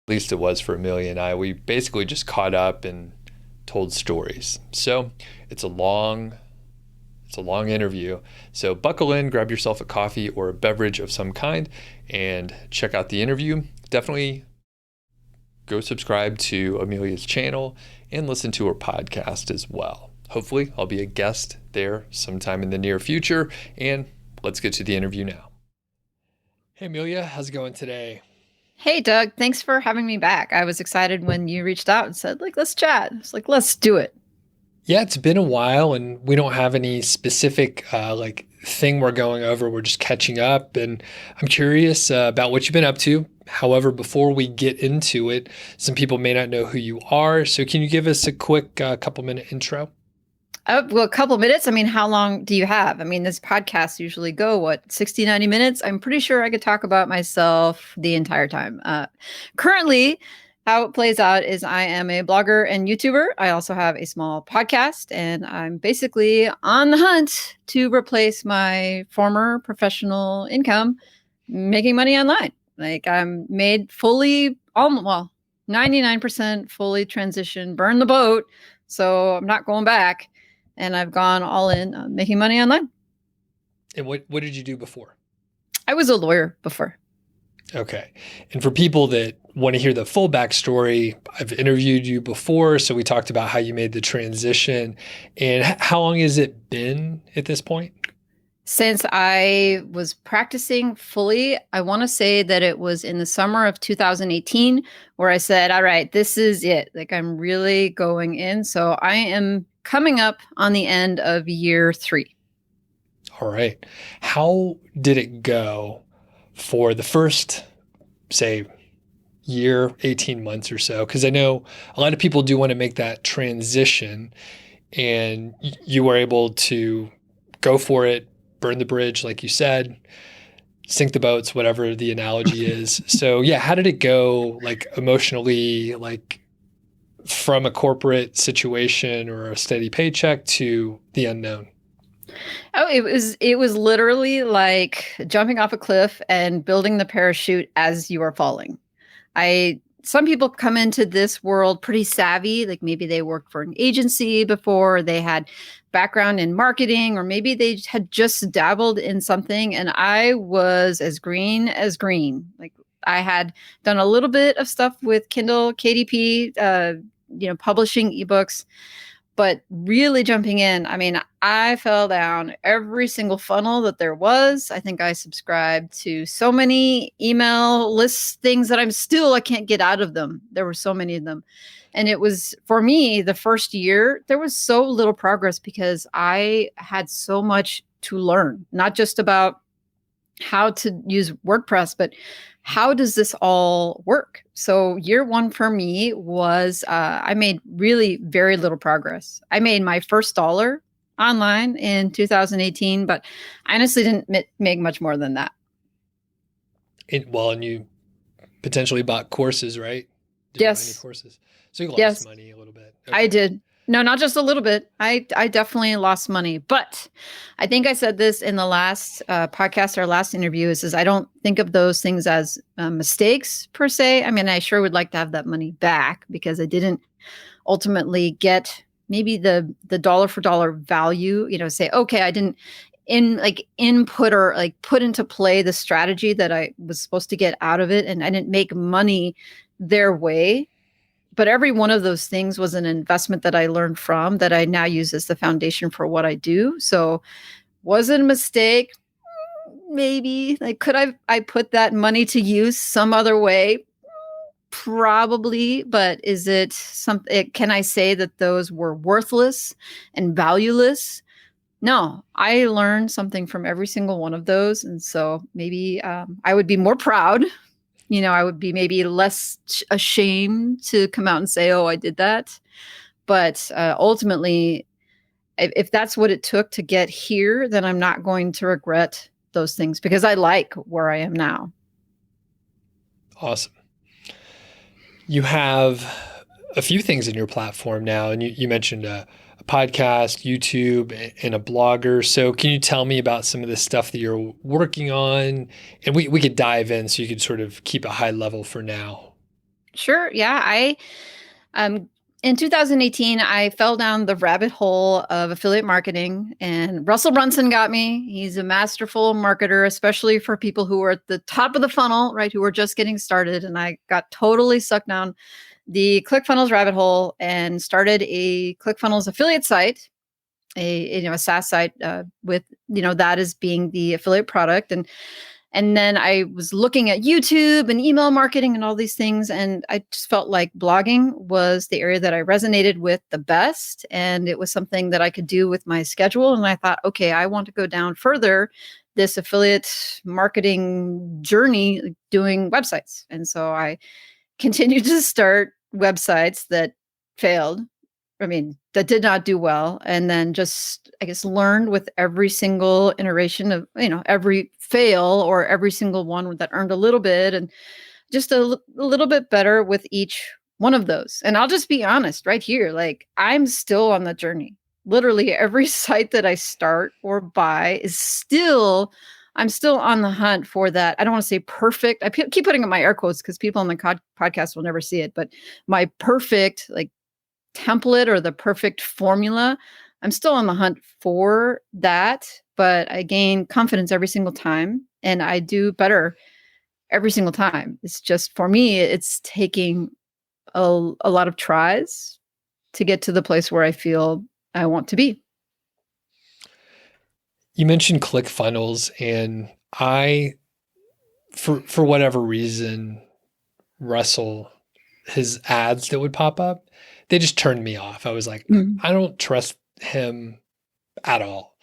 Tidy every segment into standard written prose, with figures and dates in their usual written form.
least it was for Amelia and I. We basically just caught up and told stories. So it's a long interview. So buckle in, grab yourself a coffee or a beverage of some kind, and check out the interview. Definitely go subscribe to Emilia's channel and listen to her podcast as well. Hopefully, I'll be a guest there sometime in the near future. And let's get to the interview now. Hey, Emilia, how's it going today? Hey, Doug, thanks for having me back. I was excited when you reached out and said, let's chat. It's like, let's do it. Yeah, it's been a while, and we don't have any specific thing we're going over. We're just catching up, and I'm curious about what you've been up to. However, before we get into it, some people may not know who you are. So, can you give us a quick couple-minute intro? Well, a couple minutes. I mean, how long do you have? I mean, this podcast usually go, 60, 90 minutes? I'm pretty sure I could talk about myself the entire time. Currently, how it plays out is I am a blogger and YouTuber. I also have a small podcast, and I'm basically on the hunt to replace my former professional income making money online. Like I'm made fully, 99% fully transitioned, burn the boat. So I'm not going back. And I've gone all in making money online. And what did you do before? I was a lawyer before. Okay. And for people that want to hear the full backstory, I've interviewed you before. So we talked about how you made the transition. And how long has it been at this point? Since I was practicing fully, I want to say that it was in the summer of 2018 where I said, all right, this is it. Like I'm really going in. So I am coming up on the end of year 3. All right. How did it go for the first, say, year, 18 months or so? Because I know a lot of people do want to make that transition, and you were able to go for it, burn the bridge, like you said, sink the boats, whatever the analogy is. So yeah, how did it go, like emotionally, like from a corporate situation or a steady paycheck to the unknown? Oh, it was literally like jumping off a cliff and building the parachute as you are falling. Some people come into this world pretty savvy, like maybe they worked for an agency before, they had background in marketing, or maybe they had just dabbled in something, and I was as green as green. Like I had done a little bit of stuff with Kindle, KDP, publishing ebooks, but really jumping in, I mean, I fell down every single funnel that there was. I think I subscribed to so many email lists, things that I can't get out of them. There were so many of them. And it was, for me, the first year, there was so little progress because I had so much to learn, not just about how to use WordPress, but how does this all work? So year 1 for me was I made really very little progress. I made my first dollar online in 2018, but I honestly didn't make much more than that. And you potentially bought courses, right? Did you buy any Yes. courses? So you lost Yes, money a little bit. I Okay. did. No, not just a little bit. I definitely lost money, but I think I said this in the last podcast, our last interview is I don't think of those things as mistakes per se. I mean, I sure would like to have that money back because I didn't ultimately get maybe the dollar for dollar value, say, okay, I didn't input or like put into play the strategy that I was supposed to get out of it. And I didn't make money their way, but every one of those things was an investment that I learned from that I now use as the foundation for what I do. So was it a mistake? Maybe. Like, could I put that money to use some other way? Probably. But is it something, can I say that those were worthless and valueless? No, I learned something from every single one of those. And so maybe I would be more proud. I would be maybe less ashamed to come out and say, oh, I did that. But ultimately, if that's what it took to get here, then I'm not going to regret those things because I like where I am now. Awesome. You have a few things in your platform now, and you mentioned a podcast, YouTube, and a blogger. So can you tell me about some of the stuff that you're working on? And we could dive in so you could sort of keep a high level for now. Sure. Yeah. Um, in 2018, I fell down the rabbit hole of affiliate marketing, and Russell Brunson got me. He's a masterful marketer, especially for people who are at the top of the funnel, right? Who are just getting started. And I got totally sucked down the Clickfunnels rabbit hole and started a Clickfunnels affiliate site, a SaaS site with that as being the affiliate product. And then I was looking at YouTube and email marketing and all these things. And I just felt like blogging was the area that I resonated with the best. And it was something that I could do with my schedule. And I thought, okay, I want to go down further this affiliate marketing journey doing websites. And so I continued to start websites that failed. I mean, that did not do well. And then just, I guess, learned with every single iteration of, every fail or every single one that earned a little bit, and just a little bit better with each one of those. And I'll just be honest right here, like I'm still on the journey. Literally every site that I start or buy I'm still on the hunt for that. I don't want to say perfect. I keep putting in my air quotes because people on the podcast will never see it, but my perfect, like, template or the perfect formula. I'm still on the hunt for that, but I gain confidence every single time and I do better every single time. It's just, for me, it's taking a lot of tries to get to the place where I feel I want to be. You mentioned ClickFunnels, and for whatever reason, Russell, his ads that would pop up, they just turned me off. I was like, I don't trust him at all.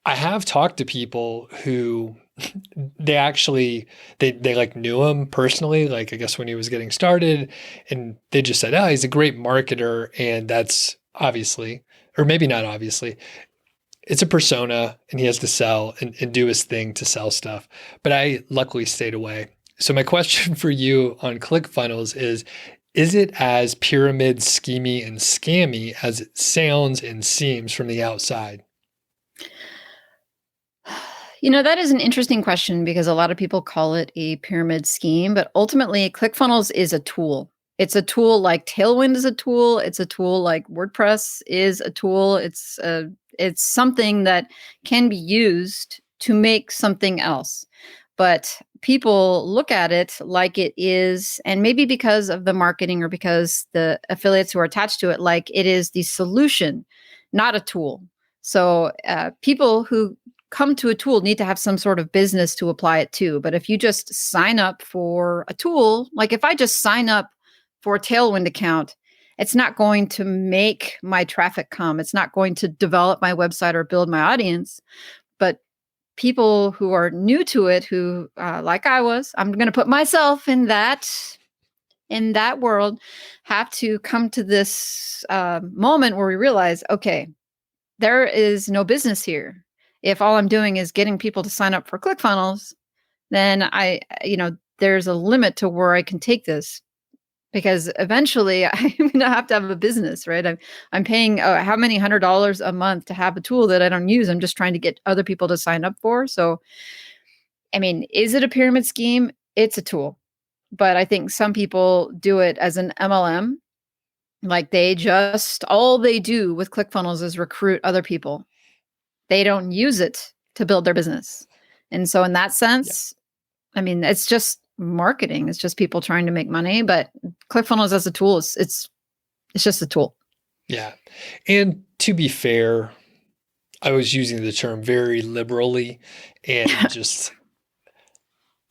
I have talked to people who they actually they like knew him personally, like I guess when he was getting started, and they just said, oh, he's a great marketer. And that's obviously, or maybe not obviously, it's a persona and he has to sell and do his thing to sell stuff. But I luckily stayed away. So my question for you on ClickFunnels is it as pyramid schemy and scammy as it sounds and seems from the outside? That is an interesting question because a lot of people call it a pyramid scheme, but ultimately ClickFunnels is a tool. It's a tool like Tailwind is a tool. It's a tool like WordPress is a tool. It's something that can be used to make something else. But people look at it like it is, and maybe because of the marketing or because the affiliates who are attached to it, like it is the solution, not a tool. So people who come to a tool need to have some sort of business to apply it to. But if you just sign up for a tool, like if I just sign up for a Tailwind account, it's not going to make my traffic come. It's not going to develop my website or build my audience. But people who are new to it, who like I was, I'm going to put myself in that world, have to come to this moment where we realize, okay, there is no business here. If all I'm doing is getting people to sign up for ClickFunnels, then there's a limit to where I can take this, because eventually I'm going to have a business, right? I'm paying how many $100 a month to have a tool that I don't use. I'm just trying to get other people to sign up for. So, I mean, is it a pyramid scheme? It's a tool, but I think some people do it as an MLM. Like all they do with ClickFunnels is recruit other people. They don't use it to build their business. And so in that sense, I mean, it's just marketing. It's just people trying to make money, but ClickFunnels as a tool, it's just a tool. Yeah. And to be fair, I was using the term very liberally, and just,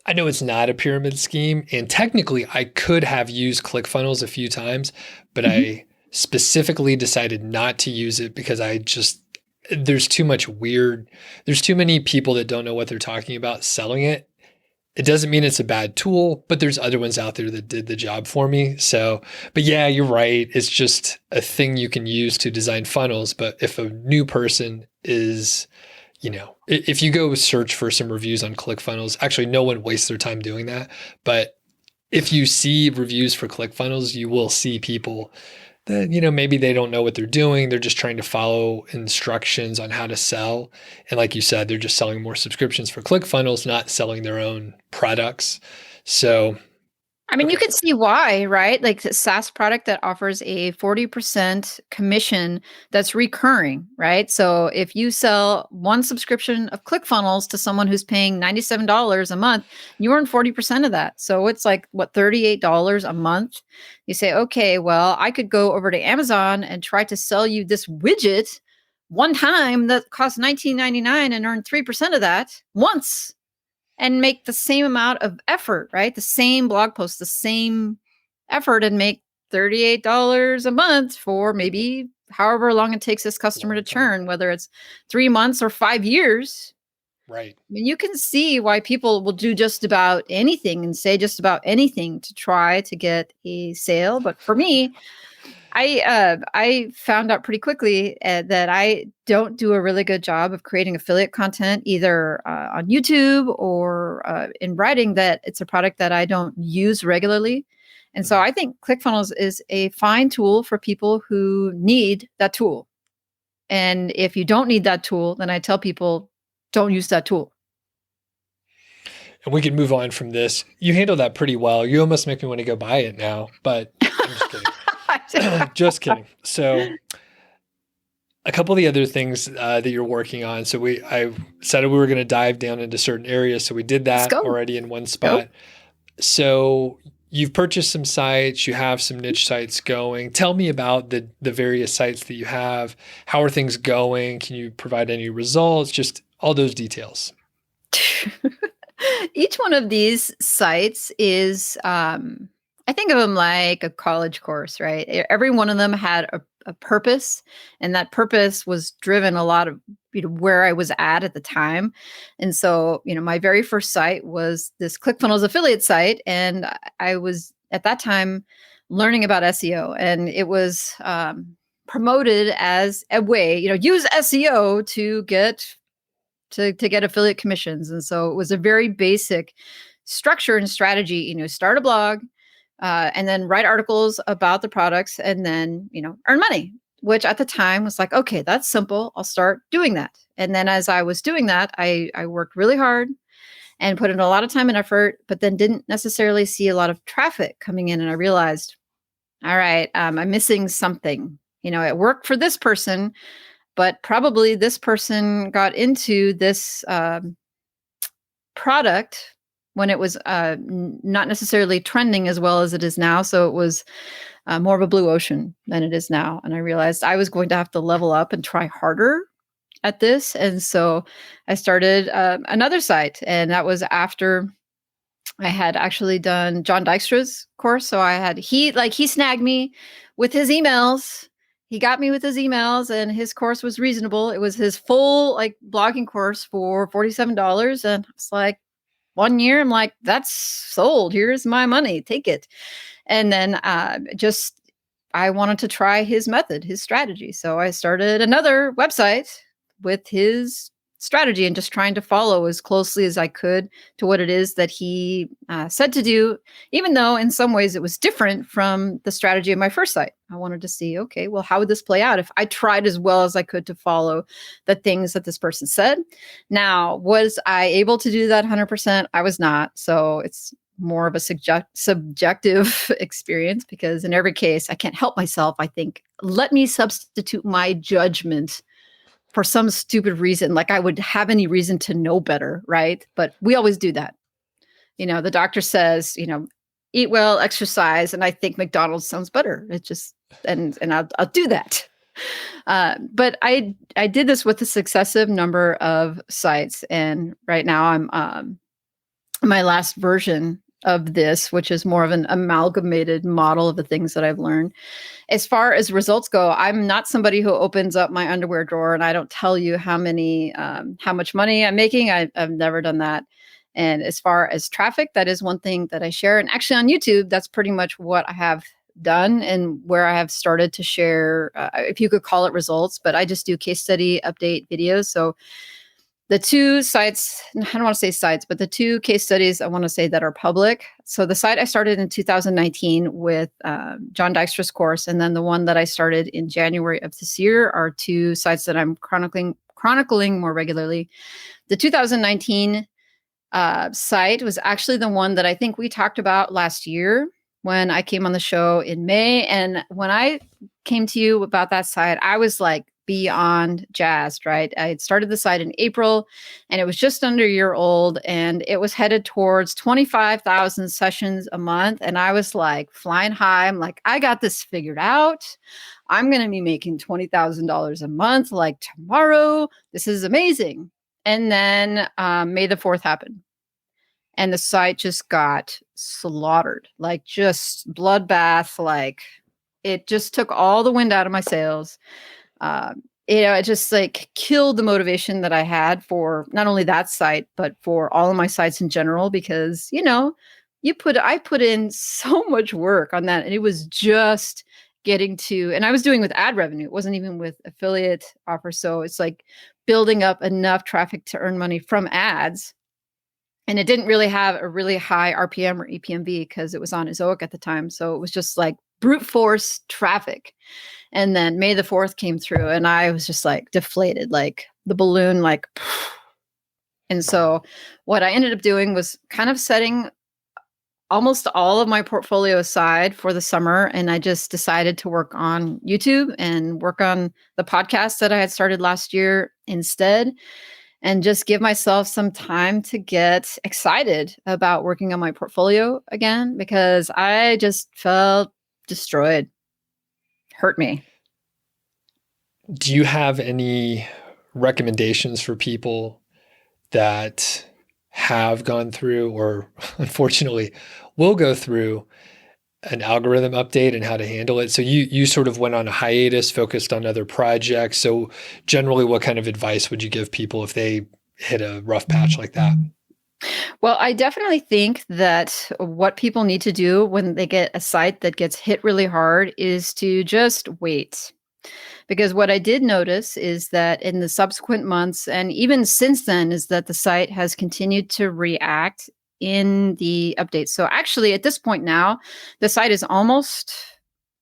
I know it's not a pyramid scheme, and technically I could have used ClickFunnels a few times, but I specifically decided not to use it because there's too many people that don't know what they're talking about selling it. It doesn't mean it's a bad tool, but there's other ones out there that did the job for me. So, but yeah, you're right. It's just a thing you can use to design funnels. But if a new person is, if you go search for some reviews on ClickFunnels, actually no one wastes their time doing that. But if you see reviews for ClickFunnels, you will see people that, maybe they don't know what they're doing. They're just trying to follow instructions on how to sell. And like you said, they're just selling more subscriptions for ClickFunnels, not selling their own products. So I mean, you Okay. can see why, right? Like the SaaS product that offers a 40% commission that's recurring, right? So if you sell one subscription of Clickfunnels to someone who's paying $97 a month, you earn 40% of that. So it's like, what, $38 a month? You say, okay, well, I could go over to Amazon and try to sell you this widget one time that costs $19.99 and earn 3% of that once and make the same amount of effort, right? The same blog post, the same effort, and make $38 a month for maybe however long it takes this customer to Long time. churn, whether it's 3 months or 5 years. Right. I mean, you can see why people will do just about anything and say just about anything to try to get a sale. But for me, I found out pretty quickly that I don't do a really good job of creating affiliate content either on YouTube or in writing, that it's a product that I don't use regularly. And so Mhm. I think ClickFunnels is a fine tool for people who need that tool. And if you don't need that tool, then I tell people don't use that tool. And we can move on from this. You handle that pretty well. You almost make me want to go buy it now, but I'm just kidding. Just kidding. So a couple of the other things that you're working on. So I said we were going to dive down into certain areas. So we did Let's that go. already in one Go. spot. So you've purchased some sites, you have some niche sites going. Tell me about the various sites that you have. How are things going? Can you provide any results? Just all those details. Each one of these sites is, I think of them like a college course, right? Every one of them had a purpose, and that purpose was driven a lot of where I was at the time. And so, my very first site was this ClickFunnels affiliate site, and I was at that time learning about SEO, and it was promoted as a way, use SEO to get affiliate commissions. And so it was a very basic structure and strategy, start a blog, and then write articles about the products, and then, earn money, which at the time was like, okay, that's simple. I'll start doing that. And then as I was doing that, I worked really hard and put in a lot of time and effort, but then didn't necessarily see a lot of traffic coming in. And I realized, all right, I'm missing something. It worked for this person, but probably this person got into this product when it was not necessarily trending as well as it is now. So it was more of a blue ocean than it is now. And I realized I was going to have to level up and try harder at this. And so I started another site, and that was after I had actually done John Dykstra's course. So he snagged me with his emails. He got me with his emails, and his course was reasonable. It was his full blogging course for $47. And it's like 1 year, I'm like, that's sold. Here's my money. Take it. And then I wanted to try his method, his strategy. So I started another website with his strategy and just trying to follow as closely as I could to what it is that he said to do, even though in some ways it was different from the strategy of my first site. I wanted to see, okay, well, how would this play out if I tried as well as I could to follow the things that this person said? Now, was I able to do that 100%? I was not. So it's more of a subjective experience, because in every case, I can't help myself. I think, let me substitute my judgment for some stupid reason, like I would have any reason to know better, right? But we always do that. The doctor says, eat well, exercise, and I think McDonald's sounds better. It just and I'll do that. But I did this with a successive number of sites, and right now I'm my last version of this, which is more of an amalgamated model of the things that I've learned. As far as results go, I'm not somebody who opens up my underwear drawer and I don't tell you how much money I'm making. I've never done that. And as far as traffic, that is one thing that I share. And actually on YouTube, that's pretty much what I have done and where I have started to share, if you could call it results, but I just do case study update videos. So the two sites, I don't want to say sites, but the two case studies I want to say that are public. So the site I started in 2019 with John Dykstra's course, and then the one that I started in January of this year are two sites that I'm chronicling more regularly. The 2019 site was actually the one that I think we talked about last year when I came on the show in May. And when I came to you about that site, I was like beyond jazzed, right? I had started the site in April and it was just under a year old and it was headed towards 25,000 sessions a month. And I was like flying high. I'm like, I got this figured out. I'm going to be making $20,000 a month like tomorrow. This is amazing. And then May the 4th happened. And the site just got slaughtered, like just bloodbath. Like it just took all the wind out of my sails. It just like killed the motivation that I had for not only that site, but for all of my sites in general, because, I put in so much work on that and it was just getting to, and I was doing with ad revenue. It wasn't even with affiliate offers. So it's like building up enough traffic to earn money from ads. And it didn't really have a really high RPM or EPMV because it was on Ezoic at the time. So it was just like brute force traffic. And then May the 4th came through and I was just like deflated, like the balloon, like. And so what I ended up doing was kind of setting almost all of my portfolio aside for the summer. And I just decided to work on YouTube and work on the podcast that I had started last year instead. And just give myself some time to get excited about working on my portfolio again, because I just felt destroyed. Hurt me. Do you have any recommendations for people that have gone through or unfortunately will go through an algorithm update and how to handle it? So you sort of went on a hiatus, focused on other projects. So generally, what kind of advice would you give people if they hit a rough patch like that? Well, I definitely think that what people need to do when they get a site that gets hit really hard is to just wait. Because what I did notice is that in the subsequent months, and even since then, is that the site has continued to react in the updates. So actually, at this point now, the site is almost,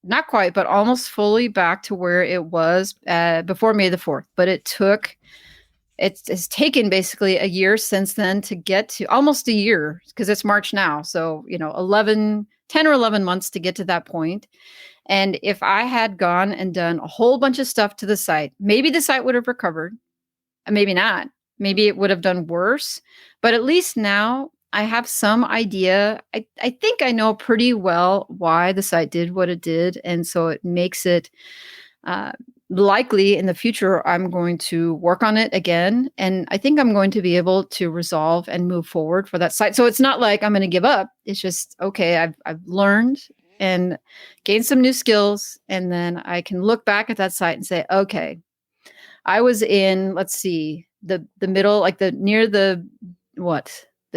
not quite, but almost fully back to where it was before May the 4th. But it's taken basically a year since then to get to almost a year, because it's March now. So, 10 or 11 months to get to that point. And if I had gone and done a whole bunch of stuff to the site, maybe the site would have recovered, and maybe not. Maybe it would have done worse. But at least now I have some idea. I think I know pretty well why the site did what it did. And so it makes it likely in the future, I'm going to work on it again. And I think I'm going to be able to resolve and move forward for that site. So it's not like I'm going to give up. It's just, okay, I've learned and gained some new skills. And then I can look back at that site and say, okay, I was in, let's see, the middle, like the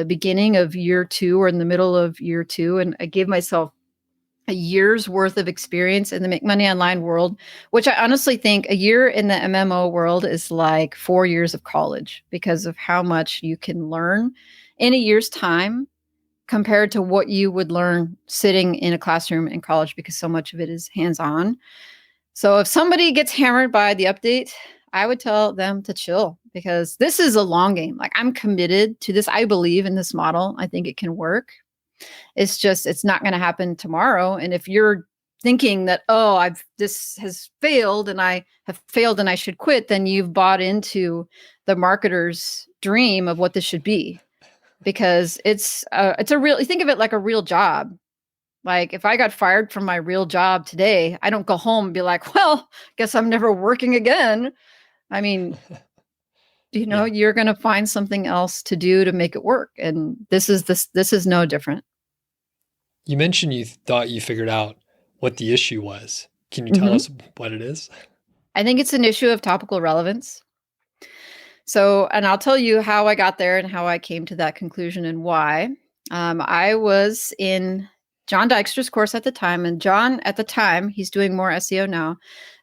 beginning of year 2 or in the middle of year 2. And I gave myself a year's worth of experience in the Make Money Online world, which I honestly think a year in the MMO world is like 4 years of college because of how much you can learn in a year's time compared to what you would learn sitting in a classroom in college, because so much of it is hands-on. So if somebody gets hammered by the update, I would tell them to chill, because this is a long game. Like, I'm committed to this. I believe in this model. I think it can work. It's just, it's not going to happen tomorrow. And if you're thinking that, this has failed and I have failed and I should quit, then you've bought into the marketer's dream of what this should be. Because it's a real, think of it like a real job. Like, if I got fired from my real job today, I don't go home and be like, well, guess I'm never working again. I mean, you're going to find something else to do to make it work. And this is no different. You mentioned you thought you figured out what the issue was. Can you tell us what it is? I think it's an issue of topical relevance. So, and I'll tell you how I got there and how I came to that conclusion and why. I was in John Dykstra's course at the time, and John, at the time, he's doing more SEO now,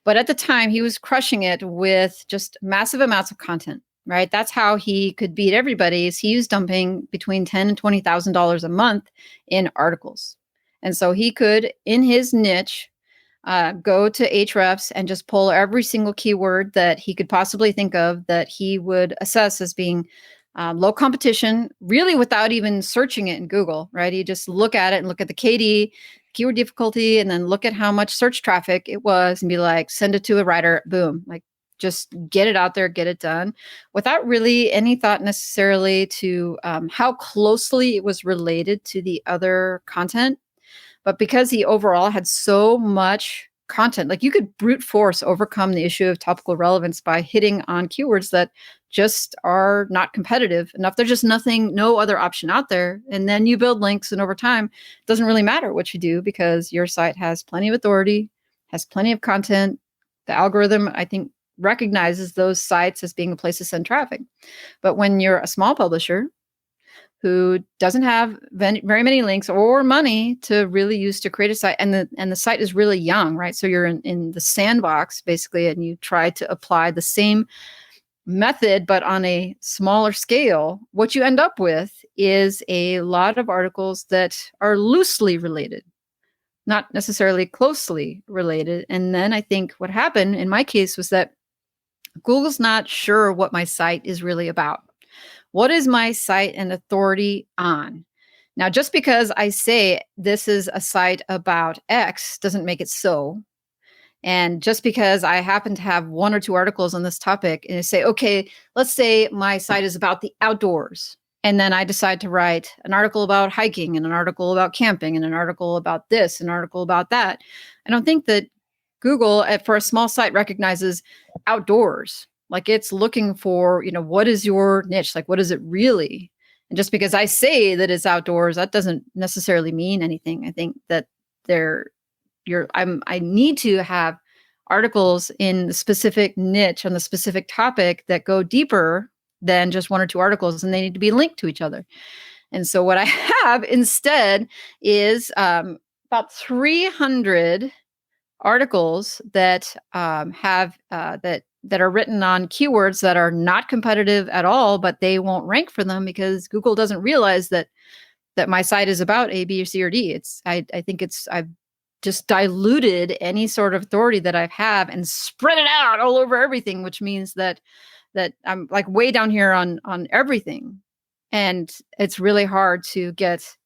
but at the time he was crushing it with just massive amounts of content, right? That's how he could beat everybody. Is he was dumping between $10,000 and $20,000 a month in articles. And so he could, in his niche, go to Ahrefs and just pull every single keyword that he could possibly think of that he would assess as being low competition, really without even searching it in Google, right? You just look at it and look at the KD, keyword difficulty, and then look at how much search traffic it was and be like, send it to a writer, boom, like just get it out there, get it done without really any thought necessarily to how closely it was related to the other content. But because he overall had so much content, like you could brute force overcome the issue of topical relevance by hitting on keywords that just are not competitive enough. There's just no other option out there. And then you build links, and over time, it doesn't really matter what you do because your site has plenty of authority, has plenty of content. The algorithm, I think, recognizes those sites as being a place to send traffic. But when you're a small publisher who doesn't have very many links or money to really use to create a site, and the site is really young, right? So you're in the sandbox basically, and you try to apply the same method but on a smaller scale. What you end up with is a lot of articles that are loosely related, not necessarily closely related. And then I think what happened in my case was that Google's not sure what my site is really about. What is my site and authority on? Now, just because I say this is a site about X doesn't make it so. And just because I happen to have one or two articles on this topic and I say, okay, let's say my site is about the outdoors. And then I decide to write an article about hiking and an article about camping and an article about this, an article about that. I don't think that Google, for a small site, recognizes outdoors. Like it's looking for, what is your niche? Like, what is it really? And just because I say that it's outdoors, that doesn't necessarily mean anything. I think that I need to have articles in the specific niche on the specific topic that go deeper than just one or two articles, and they need to be linked to each other. And so what I have instead is about 300 articles that have that are written on keywords that are not competitive at all, but they won't rank for them because Google doesn't realize that my site is about A, B, or C, or D. I think I've just diluted any sort of authority that I have and spread it out all over everything, which means that I'm like way down here on everything. And it's really hard to get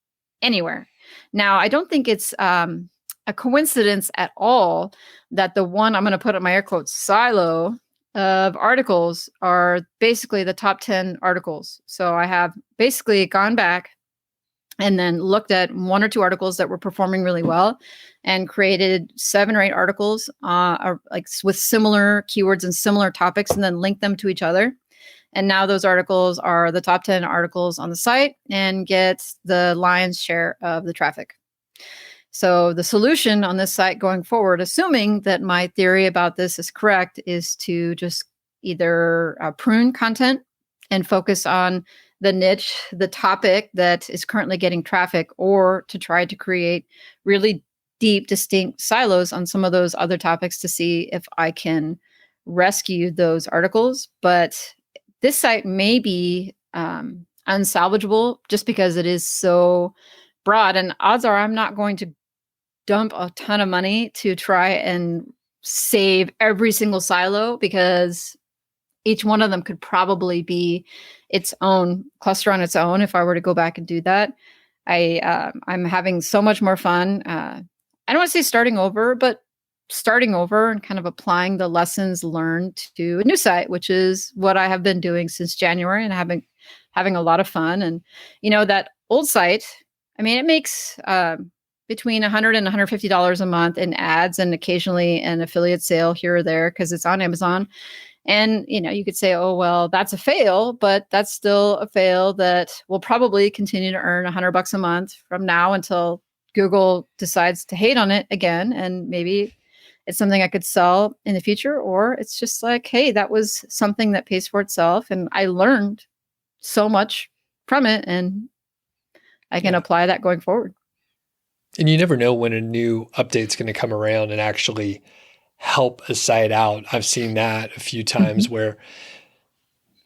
anywhere. Now, I don't think it's a coincidence at all that the one I'm going to put in my air quotes silo of articles are basically the top 10 articles. So I have basically gone back and then looked at one or two articles that were performing really well and created 7 or 8 articles like with similar keywords and similar topics, and then linked them to each other. And now those articles are the top 10 articles on the site and get the lion's share of the traffic. So the solution on this site going forward, assuming that my theory about this is correct, is to just either prune content and focus on the niche, the topic that is currently getting traffic, or to try to create really deep, distinct silos on some of those other topics to see if I can rescue those articles. But this site may be unsalvageable just because it is so broad, and odds are I'm not going to dump a ton of money to try and save every single silo, because each one of them could probably be its own cluster on its own if I were to go back and do that. I'm having so much more fun. I don't want to say starting over, but starting over and kind of applying the lessons learned to a new site, which is what I have been doing since January, and having a lot of fun. And that old site, I mean, it makes between $100 and $150 a month in ads and occasionally an affiliate sale here or there because it's on Amazon. And, you could say, oh, well, that's a fail, but that's still a fail that will probably continue to earn $100 a month from now until Google decides to hate on it again. And maybe it's something I could sell in the future, or it's just like, hey, that was something that pays for itself. And I learned so much from it, and I can apply that going forward. And you never know when a new update's going to come around and actually help a site out. I've seen that a few times where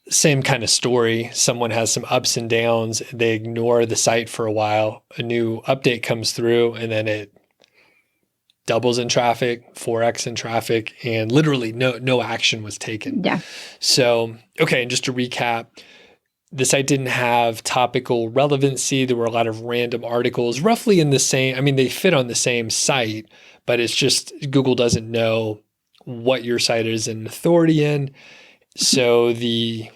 same kind of story. Someone has some ups and downs. They ignore the site for a while. A new update comes through and then it doubles in traffic, 4x in traffic, and literally no action was taken. Yeah. So, okay. And just to recap, the site didn't have topical relevancy. There were a lot of random articles, roughly in the same, I mean, they fit on the same site, but it's just Google doesn't know what your site is an authority in. So the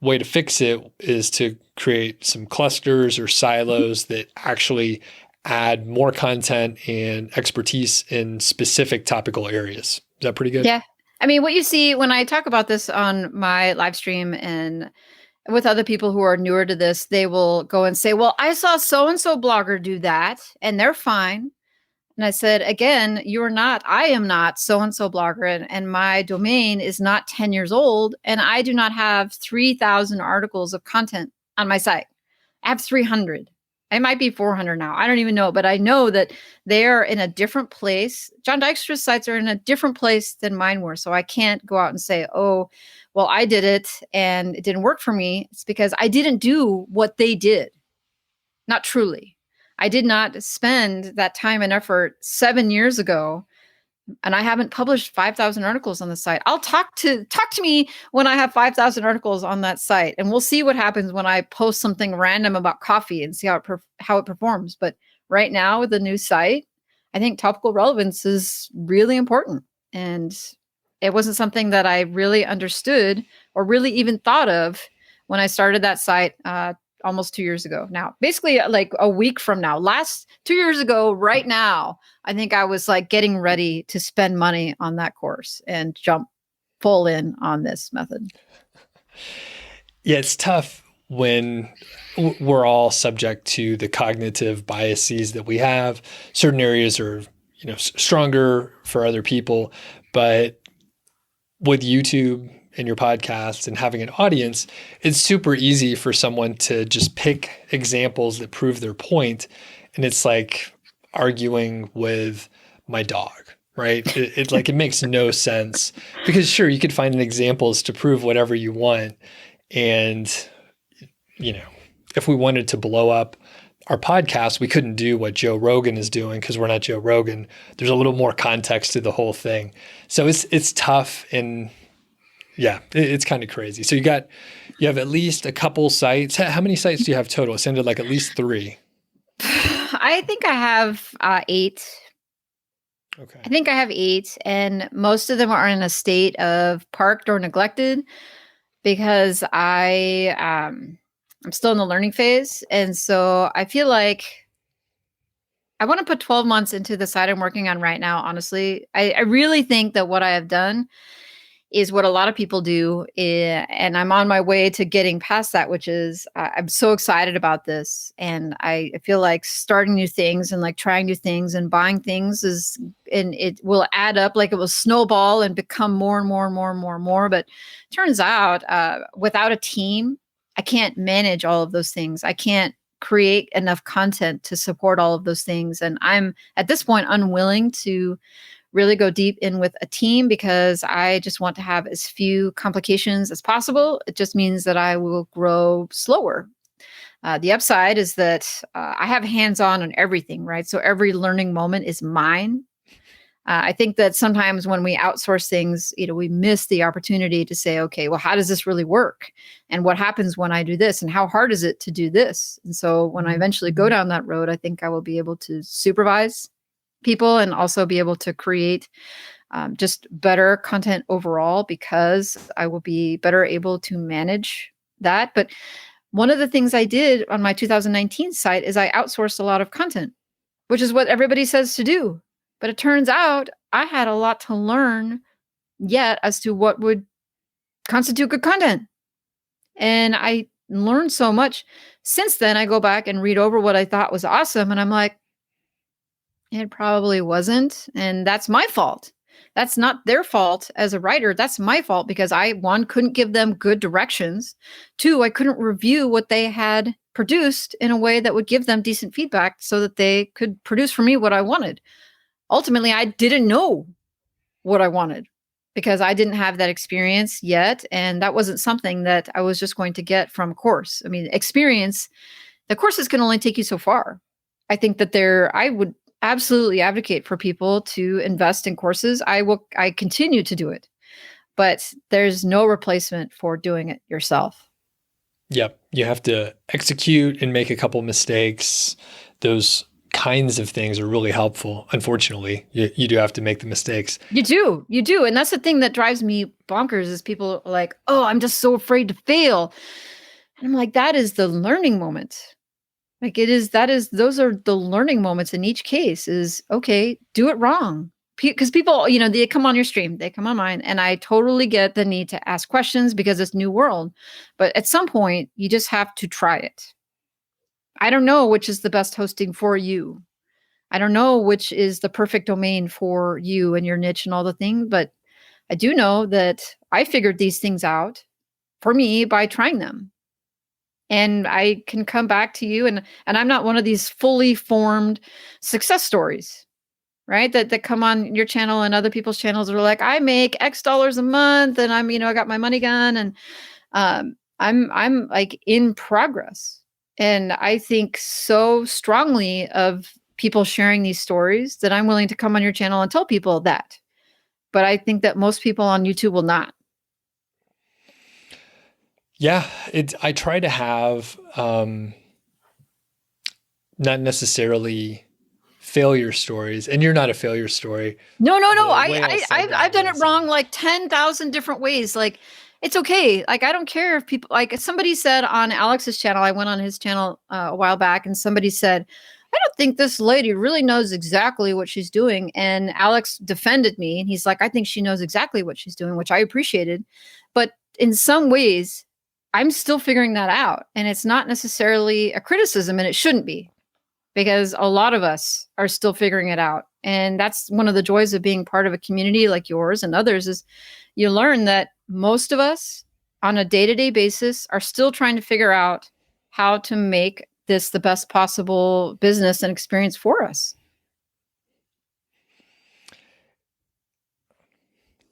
way to fix it is to create some clusters or silos that actually add more content and expertise in specific topical areas. Is that pretty good? Yeah. I mean, what you see when I talk about this on my live stream and with other people who are newer to this, they will go and say, well, I saw so-and-so blogger do that and they're fine. And I said, again, I am not so-and-so blogger, and my domain is not 10 years old, and I do not have 3,000 articles of content on my site. I have 300. It might be 400 now. I don't even know, but I know that they're in a different place. John Dykstra's sites are in a different place than mine were. So I can't go out and say, oh, well, I did it and it didn't work for me. It's because I didn't do what they did. Not truly. I did not spend that time and effort 7 years ago, and I haven't published 5,000 articles on the site. I'll talk to me when I have 5,000 articles on that site, and we'll see what happens when I post something random about coffee and see how it performs. But right now with the new site, I think topical relevance is really important, and it wasn't something that I really understood or really even thought of when I started that site almost 2 years ago now, basically like a week from now. 2 years ago, right now, I think I was like getting ready to spend money on that course and jump full in on this method. Yeah, it's tough when we're all subject to the cognitive biases that we have. Certain areas are, stronger for other people, but with YouTube and your podcast and having an audience, it's super easy for someone to just pick examples that prove their point. And it's like arguing with my dog, right? It makes no sense, because sure, you could find examples to prove whatever you want. And, if we wanted to blow up our podcast, we couldn't do what Joe Rogan is doing because we're not Joe Rogan. There's a little more context to the whole thing. So it's tough, and yeah, it's kind of crazy. So you have at least a couple sites. How many sites do you have total? It sounded like at least 3. I think I have 8. Okay. I think I have 8, and most of them are in a state of parked or neglected because I'm still in the learning phase. And so I feel like I want to put 12 months into the site I'm working on right now. Honestly, I really think that what I have done is what a lot of people do. And I'm on my way to getting past that, which is I'm so excited about this. And I feel like starting new things and like trying new things and buying things and it will add up, like it will snowball and become more and more and more and more and more. But turns out without a team, I can't manage all of those things. I can't create enough content to support all of those things. And I'm at this point unwilling to really go deep in with a team because I just want to have as few complications as possible. It just means that I will grow slower. The upside is that I have hands-on on everything, right? So every learning moment is mine. I think that sometimes when we outsource things, we miss the opportunity to say, okay, well, how does this really work? And what happens when I do this? And how hard is it to do this? And so when I eventually go down that road, I think I will be able to supervise people and also be able to create just better content overall because I will be better able to manage that. But one of the things I did on my 2019 site is I outsourced a lot of content, which is what everybody says to do. But it turns out I had a lot to learn yet as to what would constitute good content. And I learned so much. Since then, I go back and read over what I thought was awesome. And I'm like, it probably wasn't. And that's my fault. That's not their fault as a writer. That's my fault because I, 1, couldn't give them good directions. 2, I couldn't review what they had produced in a way that would give them decent feedback so that they could produce for me what I wanted. Ultimately, I didn't know what I wanted because I didn't have that experience yet. And that wasn't something that I was just going to get from a course. I mean, experience, the courses can only take you so far. I think that I would absolutely advocate for people to invest in courses. I continue to do it, but there's no replacement for doing it yourself. Yep. You have to execute and make a couple mistakes. Those kinds of things are really helpful. Unfortunately, you do have to make the mistakes. You do. And that's the thing that drives me bonkers is people are like, oh, I'm just so afraid to fail. And I'm like, that is the learning moment. Like those are the learning moments in each case is, okay, do it wrong. Because people, they come on your stream, they come on mine, and I totally get the need to ask questions because it's new world. But at some point, you just have to try it. I don't know which is the best hosting for you. I don't know which is the perfect domain for you and your niche and all the things, but I do know that I figured these things out for me by trying them. And I can come back to you and I'm not one of these fully formed success stories, right? That come on your channel and other people's channels are like, I make X dollars a month and I got my money gun and I'm like in progress. And I think so strongly of people sharing these stories that I'm willing to come on your channel and tell people that. But I think that most people on YouTube will not. Yeah, I try to have not necessarily failure stories, and you're not a failure story. No. I've done it wrong like 10,000 different ways. Like, it's okay. Like, I don't care if people, like somebody said on Alex's channel, I went on his channel a while back and somebody said, I don't think this lady really knows exactly what she's doing. And Alex defended me and he's like, I think she knows exactly what she's doing, which I appreciated. But in some ways, I'm still figuring that out. And it's not necessarily a criticism, and it shouldn't be, because a lot of us are still figuring it out. And that's one of the joys of being part of a community like yours and others is you learn that most of us on a day-to-day basis are still trying to figure out how to make this the best possible business and experience for us.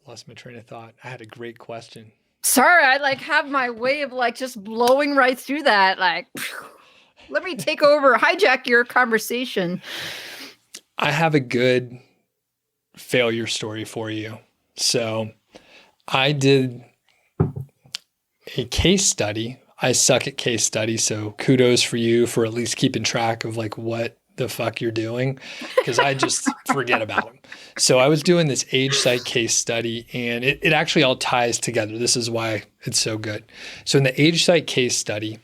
Lost my train of thought. I had a great question. Sorry, I like have my way of like just blowing right through that. Like, let me take over, hijack your conversation. I have a good failure story for you. So I did a case study. I suck at case studies, so kudos for you for at least keeping track of like what the fuck you're doing, because I just forget about them. So I was doing this age site case study, and it actually all ties together. This is why it's so good. So in the age site case study,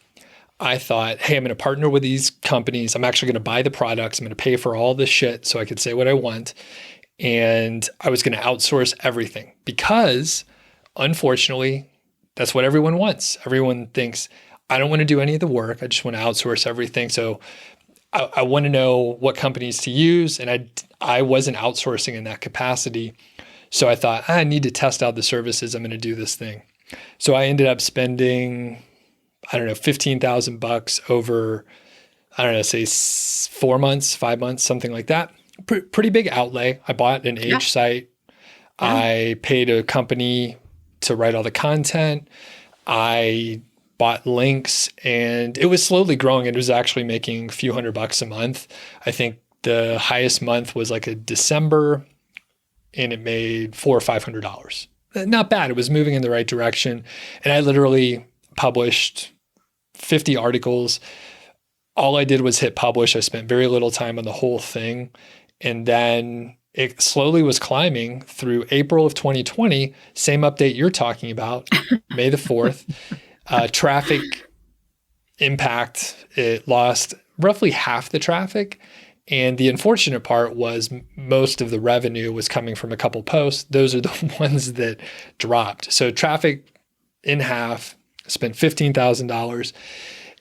I thought, hey, I'm going to partner with these companies. I'm actually going to buy the products. I'm going to pay for all this shit so I could say what I want. And I was going to outsource everything because, unfortunately, that's what everyone wants. Everyone thinks, I don't want to do any of the work. I just want to outsource everything. So I want to know what companies to use. And I wasn't outsourcing in that capacity. So I thought, I need to test out the services. I'm going to do this thing. So I ended up spending, I don't know, $15,000 over, I don't know, say 4 months, 5 months, something like that. Pretty big outlay. I bought an age site. Yeah. I paid a company to write all the content. I bought links, and it was slowly growing. It was actually making a few $100 a month. I think the highest month was like a December, and it made $400 or $500. Not bad. It was moving in the right direction. And I literally published 50 articles. All I did was hit publish. I spent very little time on the whole thing. And then it slowly was climbing through April of 2020, same update you're talking about, May the 4th. Traffic impact, it lost roughly half the traffic. And the unfortunate part was most of the revenue was coming from a couple posts. Those are the ones that dropped. So traffic in half, spent $15,000.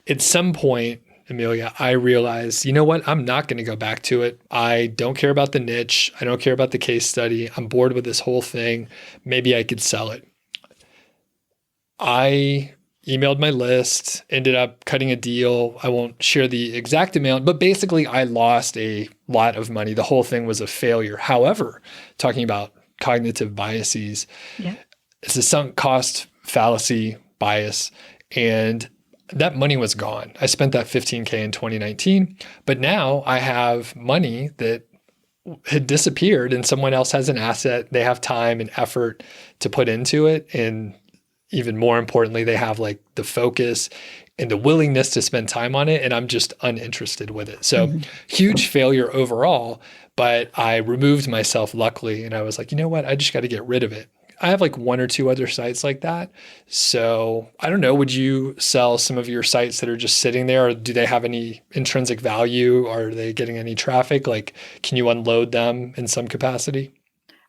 At some point, Emilia, I realized, you know what? I'm not going to go back to it. I don't care about the niche. I don't care about the case study. I'm bored with this whole thing. Maybe I could sell it. I emailed my list, ended up cutting a deal. I won't share the exact amount, but basically I lost a lot of money. The whole thing was a failure. However, talking about cognitive biases, it's a sunk cost fallacy bias. And that money was gone. I spent that $15K in 2019, but now I have money that had disappeared and someone else has an asset. They have time and effort to put into it. And even more importantly, they have like the focus and the willingness to spend time on it. And I'm just uninterested with it. So Mhm. huge failure overall. But I removed myself luckily. And I was like, you know what? I just got to get rid of it. I have like one or two other sites like that. So I don't know. Would you sell some of your sites that are just sitting there, or do they have any intrinsic value? Are they getting any traffic? Like, can you unload them in some capacity?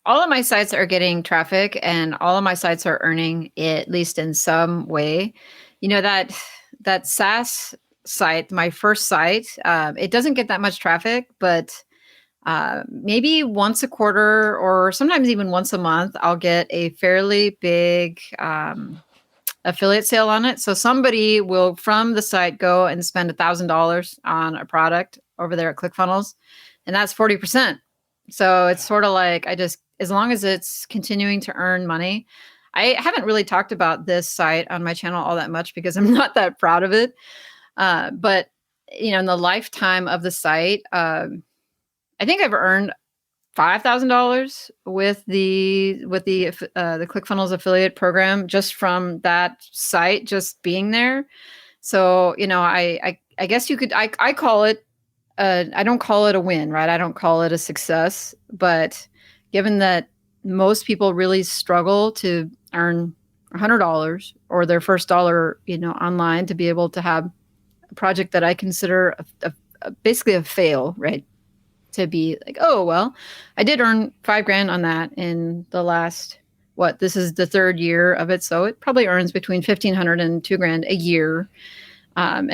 All of my sites are getting traffic, and all of my sites are earning it, at least in some way. You know, that SaaS site, my first site, it doesn't get that much traffic, but maybe once a quarter or sometimes even once a month, I'll get a fairly big affiliate sale on it. So somebody will from the site go and spend $1,000 on a product over there at ClickFunnels, and that's 40%. So it's sort of like as long as it's continuing to earn money. I haven't really talked about this site on my channel all that much because I'm not that proud of it. But in the lifetime of the site, I think I've earned $5,000 with the ClickFunnels affiliate program just from that site just being there. So I guess you could I call it I don't call it a win, right? I don't call it a success, but given that most people really struggle to earn $100 or their first dollar, online to be able to have a project that I consider basically a fail, right? To be like, oh, well, I did earn $5,000 on that in the last, this is the third year of it. So it probably earns between 1,500 and $2,000 a year. And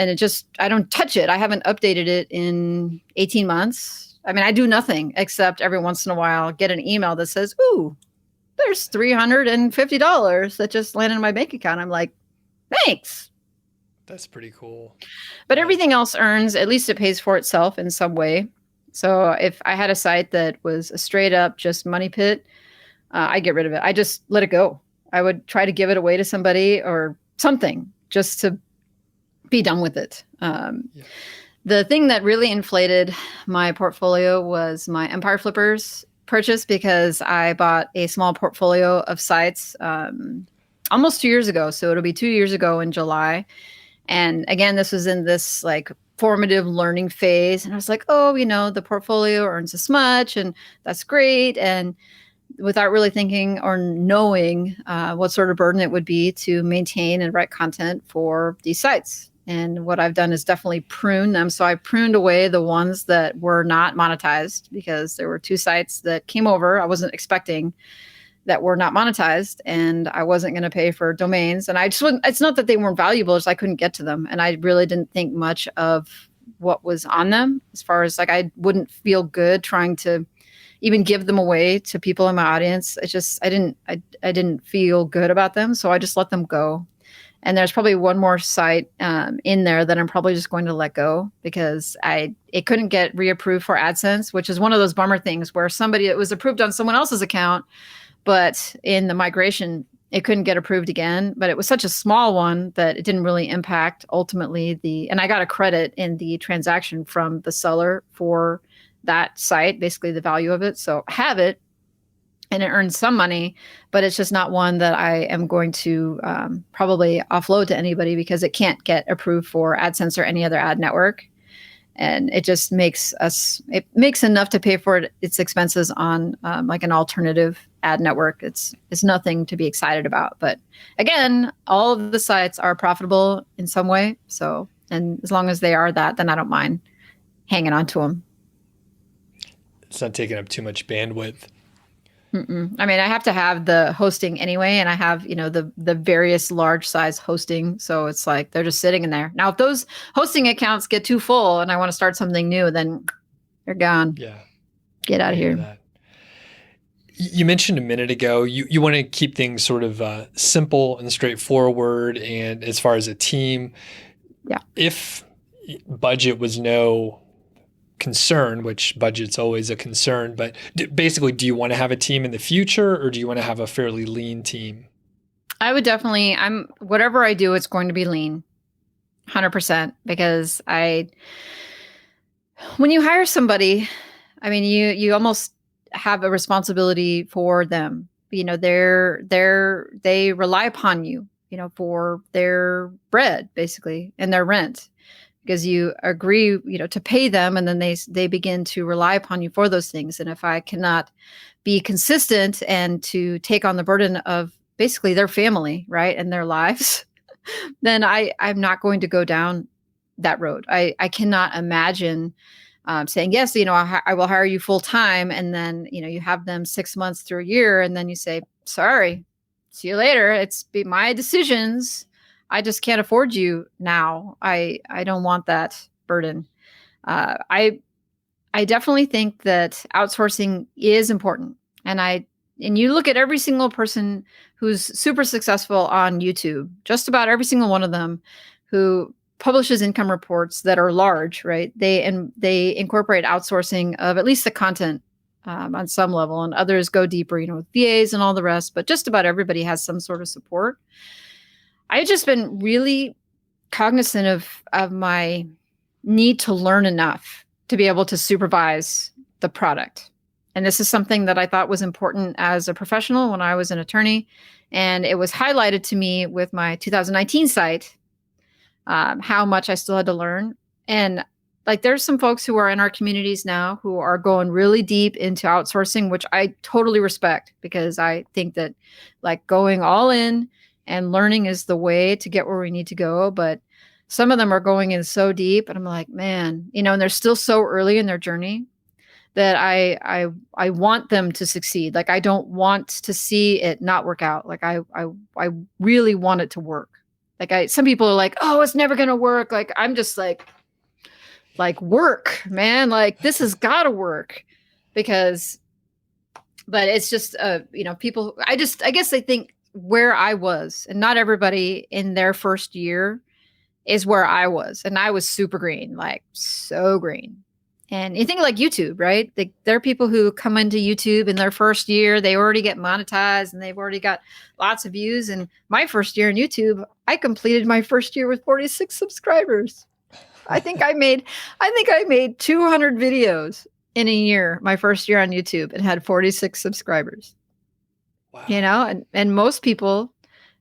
I don't touch it. I haven't updated it in 18 months. I mean, I do nothing except every once in a while get an email that says, ooh, there's $350 that just landed in my bank account. I'm like, thanks. That's pretty cool. But everything else earns, at least it pays for itself in some way. So if I had a site that was a straight up just money pit, I get rid of it. I just let it go. I would try to give it away to somebody or something just to be done with it. The thing that really inflated my portfolio was my Empire Flippers purchase, because I bought a small portfolio of sites almost 2 years ago. So it'll be 2 years ago in July. And again, this was in this like formative learning phase. And I was like, oh, the portfolio earns this much and that's great. And without really thinking or knowing what sort of burden it would be to maintain and write content for these sites. And what I've done is definitely prune them. So I pruned away the ones that were not monetized, because there were 2 sites that came over I wasn't expecting that were not monetized, and I wasn't going to pay for domains. And I just wouldn't, it's not that they weren't valuable, it's I couldn't get to them. And I really didn't think much of what was on them, as far as like, I wouldn't feel good trying to even give them away to people in my audience. I didn't feel good about them. So I just let them go. And there's probably one more site in there that I'm probably just going to let go, because it couldn't get reapproved for AdSense, which is one of those bummer things where it was approved on someone else's account, but in the migration, it couldn't get approved again. But it was such a small one that it didn't really impact ultimately and I got a credit in the transaction from the seller for that site, basically the value of it. So I have it, and it earns some money, but it's just not one that I am going to probably offload to anybody, because it can't get approved for AdSense or any other ad network. And it just makes enough to pay for its expenses on like an alternative ad network. It's nothing to be excited about. But again, all of the sites are profitable in some way. So, and as long as they are that, then I don't mind hanging on to them. It's not taking up too much bandwidth. Mm-mm. I mean, I have to have the hosting anyway, and I have, the various large size hosting. So it's like they're just sitting in there. Now, if those hosting accounts get too full and I want to start something new, then they're gone. Yeah. Get out of here. That. You mentioned a minute ago, you want to keep things sort of simple and straightforward. And as far as a team, yeah, if budget was no concern, which budget's always a concern, but basically, do you want to have a team in the future, or do you want to have a fairly lean team? I would definitely, whatever I do, it's going to be lean, 100%, because when you hire somebody, I mean, you almost have a responsibility for them. They rely upon you. for their bread, basically, and their rent, because you agree, to pay them, and then they begin to rely upon you for those things. And if I cannot be consistent and to take on the burden of basically their family, right, and their lives, then I'm not going to go down that road. I cannot imagine saying, yes, I will hire you full time. And then, you have them 6 months through a year. And then you say, sorry, see you later. It's be my decisions. I just can't afford you now. I don't want that burden. I definitely think that outsourcing is important. And you look at every single person who's super successful on YouTube, just about every single one of them who publishes income reports that are large, right? They incorporate outsourcing of at least the content on some level, and others go deeper, with VAs and all the rest. But just about everybody has some sort of support. I've just been really cognizant of my need to learn enough to be able to supervise the product. And this is something that I thought was important as a professional when I was an attorney. And it was highlighted to me with my 2019 site, how much I still had to learn. And like, there's some folks who are in our communities now who are going really deep into outsourcing, which I totally respect, because I think that like going all in and learning is the way to get where we need to go. But some of them are going in so deep, and I'm like, man, and they're still so early in their journey that I want them to succeed. Like, I don't want to see it not work out. Like, I really want it to work. Like, some people are like, oh, it's never going to work. Like, I'm just like work, man, like this has got to work, but it's just, people, I guess they think where I was, and not everybody in their first year is where I was. And I was super green, like so green. And you think like YouTube, right? There are people who come into YouTube in their first year, they already get monetized and they've already got lots of views. And my first year in YouTube, I completed my first year with 46 subscribers. I think I made 200 videos in a year, my first year on YouTube, and had 46 subscribers. Wow. And most people,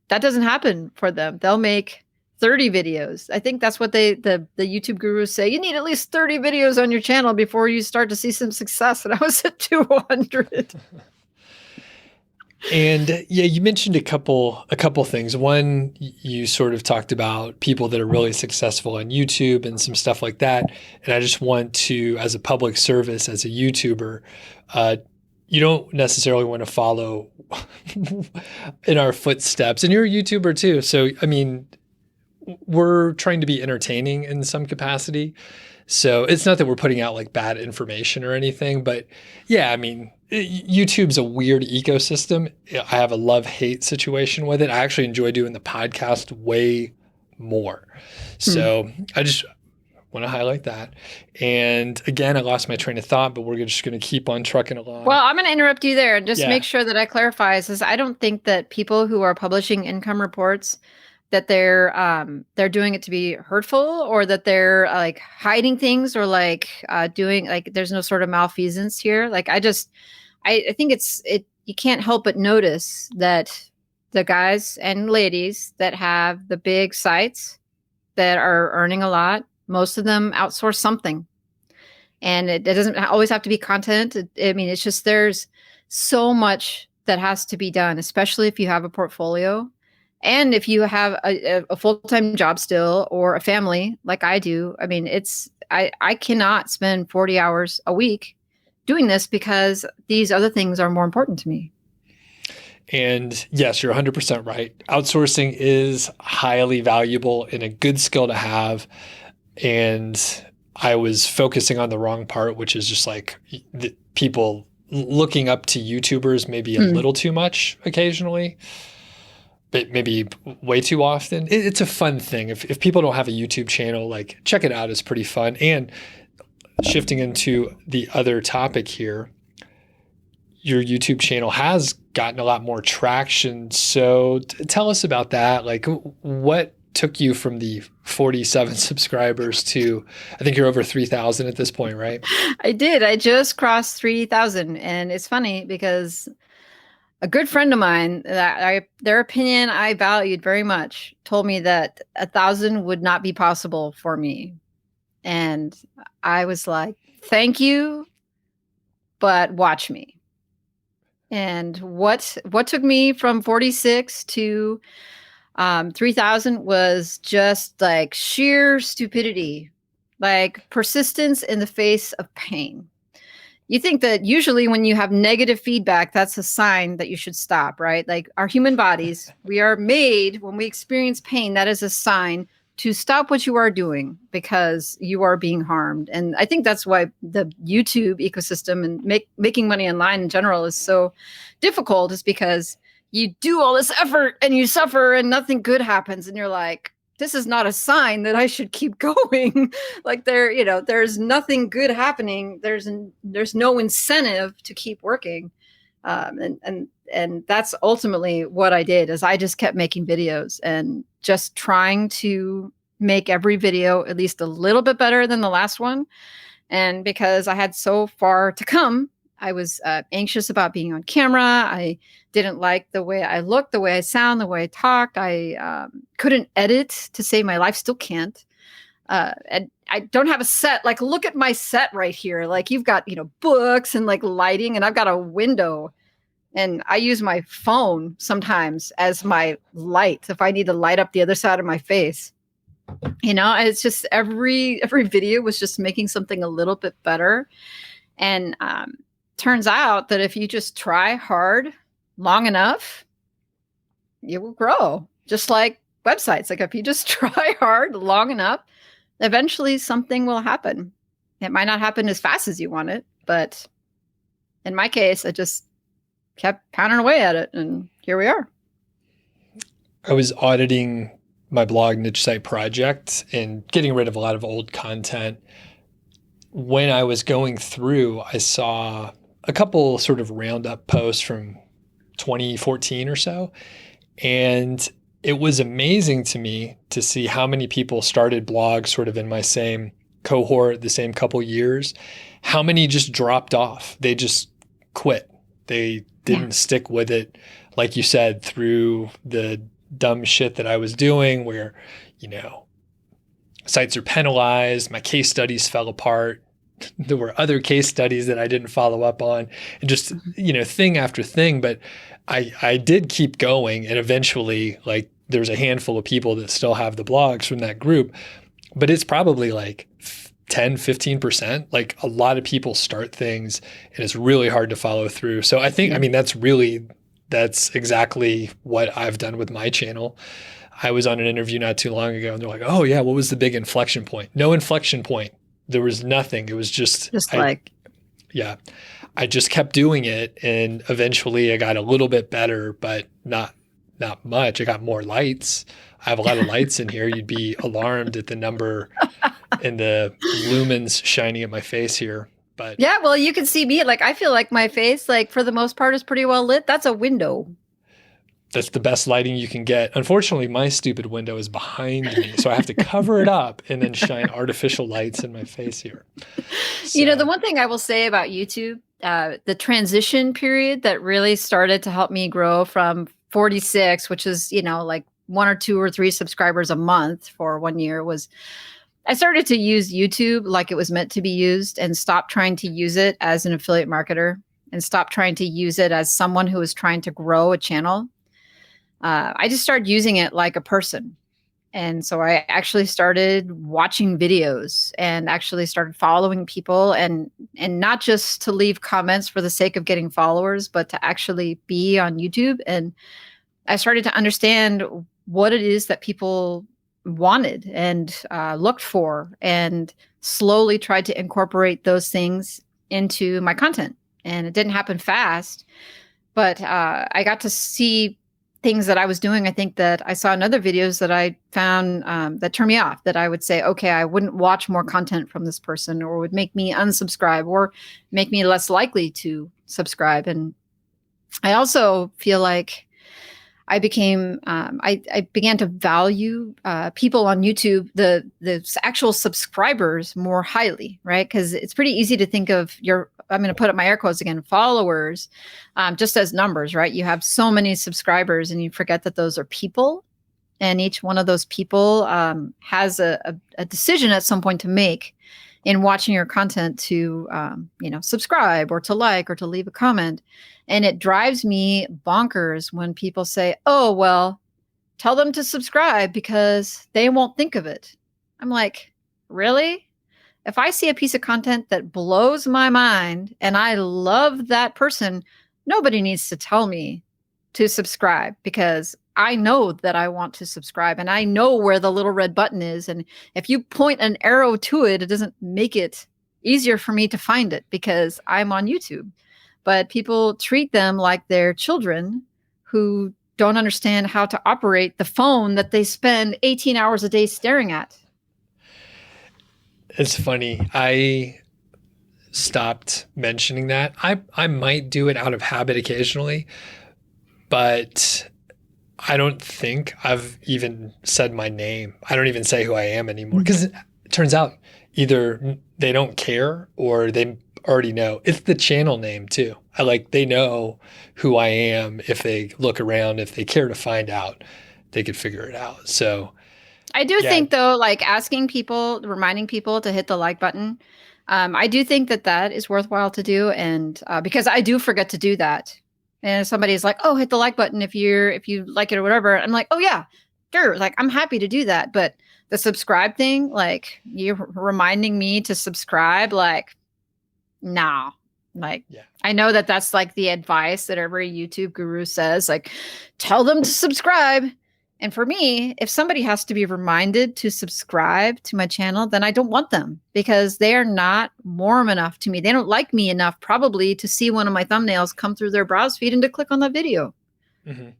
that doesn't happen for them. They'll make 30 videos. I think that's what the YouTube gurus say. You need at least 30 videos on your channel before you start to see some success. And I was at 200. And yeah, you mentioned a couple things. One, you sort of talked about people that are really successful on YouTube and some stuff like that. And I just want to, as a public service, as a YouTuber, you don't necessarily want to follow in our footsteps. And you're a YouTuber too. So, I mean, we're trying to be entertaining in some capacity. So it's not that we're putting out like bad information or anything, but yeah, I mean, YouTube's a weird ecosystem. I have a love-hate situation with it. I actually enjoy doing the podcast way more. So I just want to highlight that. And again, I lost my train of thought, but we're just going to keep on trucking along. Well, I'm going to interrupt you there and just make sure that I clarify. Is I don't think that people who are publishing income reports, that they're doing it to be hurtful, or that they're like hiding things, or like doing like there's no sort of malfeasance here. Like I think you can't help but notice that the guys and ladies that have the big sites that are earning a lot, most of them outsource something. And it doesn't always have to be content. It's just there's so much that has to be done, especially if you have a portfolio. And if you have a full-time job still, or a family like I do. I mean, I cannot spend 40 hours a week doing this, because these other things are more important to me. And yes, you're 100% right. Outsourcing is highly valuable and a good skill to have. And I was focusing on the wrong part, which is just like the people looking up to YouTubers maybe a little too much occasionally, but maybe way too often. It's a fun thing. If people don't have a YouTube channel, like check it out. It's pretty fun. And shifting into the other topic here, your YouTube channel has gotten a lot more traction. So tell us about that. Like, what took you from the 47 subscribers to, I think you're over 3,000 at this point, right? I did. I just crossed 3,000. And it's funny because a good friend of mine that their opinion I valued very much told me that 1,000 would not be possible for me. And I was like, thank you, but watch me. And what took me from 46 to 3,000 was just like sheer stupidity, like persistence in the face of pain. You think that usually when you have negative feedback, that's a sign that you should stop, right? Like our human bodies, we are made when we experience pain, that is a sign to stop what you are doing because you are being harmed. And I think that's why the YouTube ecosystem and making money online in general is so difficult, is because you do all this effort and you suffer and nothing good happens. And you're like, this is not a sign that I should keep going. Like there's nothing good happening. There's no incentive to keep working. And that's ultimately what I did, is I just kept making videos and just trying to make every video at least a little bit better than the last one. And because I had so far to come, I was anxious about being on camera. I didn't like the way I looked, the way I sound, the way I talked. I couldn't edit to save my life, still can't. And I don't have a set. Like, look at my set right here. Like, you've got, books and like lighting, and I've got a window. And I use my phone sometimes as my light if I need to light up the other side of my face. It's just every video was just making something a little bit better. And turns out that if you just try hard long enough, you will grow. Just like websites. Like if you just try hard long enough, eventually something will happen. It might not happen as fast as you want it, but in my case, I just kept pounding away at it, and here we are. I was auditing my blog niche site project and getting rid of a lot of old content. When I was going through, I saw a couple sort of roundup posts from 2014 or so. And it was amazing to me to see how many people started blogs sort of in my same cohort, the same couple years, how many just dropped off. They just quit. They didn't stick with it, like you said, through the dumb shit that I was doing where, sites are penalized, my case studies fell apart. There were other case studies that I didn't follow up on, and just, thing after thing. But I did keep going, and eventually, like, there's a handful of people that still have the blogs from that group, but it's probably like 10, 15%. Like, a lot of people start things and it's really hard to follow through. So I think, that's exactly what I've done with my channel. I was on an interview not too long ago and they're like, oh yeah, what was the big inflection point? No inflection point. There was nothing. It was just I just kept doing it, and eventually I got a little bit better, but not much. I got more lights. I have a lot of lights in here. You'd be alarmed at the number and the lumens shining at my face here. But yeah, well, you can see me. Like, I feel like my face, like, for the most part, is pretty well lit. That's a window. That's the best lighting you can get. Unfortunately, my stupid window is behind me, so I have to cover it up and then shine artificial lights in my face here. So, the one thing I will say about YouTube, the transition period that really started to help me grow from 46, which is, like 1 or 2 or 3 subscribers a month for 1 year, was I started to use YouTube like it was meant to be used, and stop trying to use it as an affiliate marketer, and stop trying to use it as someone who is trying to grow a channel. I just started using it like a person. And so I actually started watching videos and actually started following people, and not just to leave comments for the sake of getting followers, but to actually be on YouTube. And I started to understand what it is that people wanted and looked for, and slowly tried to incorporate those things into my content. And it didn't happen fast, but I got to see things that I was doing. I think that I saw in other videos that I found that turned me off, that I would say, okay, I wouldn't watch more content from this person, or would make me unsubscribe, or make me less likely to subscribe. And I also feel like I became I began to value people on YouTube, the actual subscribers more highly, right? Because it's pretty easy to think of your, I'm going to put up my air quotes again, followers, just as numbers, right? You have so many subscribers, and you forget that those are people, and each one of those people has a decision at some point to make in watching your content to subscribe or to like or to leave a comment. And it drives me bonkers when people say, oh, well, tell them to subscribe because they won't think of it. I'm like, really? If I see a piece of content that blows my mind and I love that person, nobody needs to tell me to subscribe, because I know that I want to subscribe and I know where the little red button is. And if you point an arrow to it, it doesn't make it easier for me to find it because I'm on YouTube. But people treat them like they're children who don't understand how to operate the phone that they spend 18 hours a day staring at. It's funny. I stopped mentioning that. I might do it out of habit occasionally, but I don't think I've even said my name. I don't even say who I am anymore, because it turns out either they don't care or they already know. It's the channel name too. They know who I am. If they look around, if they care to find out, they could figure it out. So I do think, though, like asking people, reminding people to hit the like button, I do think that is worthwhile to do. And because I do forget to do that. And somebody's like, oh, hit the like button if you like it or whatever. I'm like, oh, yeah, sure. Like, I'm happy to do that. But the subscribe thing, like you're reminding me to subscribe, like, nah. Like, yeah. I know that's like the advice that every YouTube guru says, like, tell them to subscribe. And for me, if somebody has to be reminded to subscribe to my channel, then I don't want them, because they are not warm enough to me. They don't like me enough probably to see one of my thumbnails come through their browse feed and to click on that video. Mm-hmm.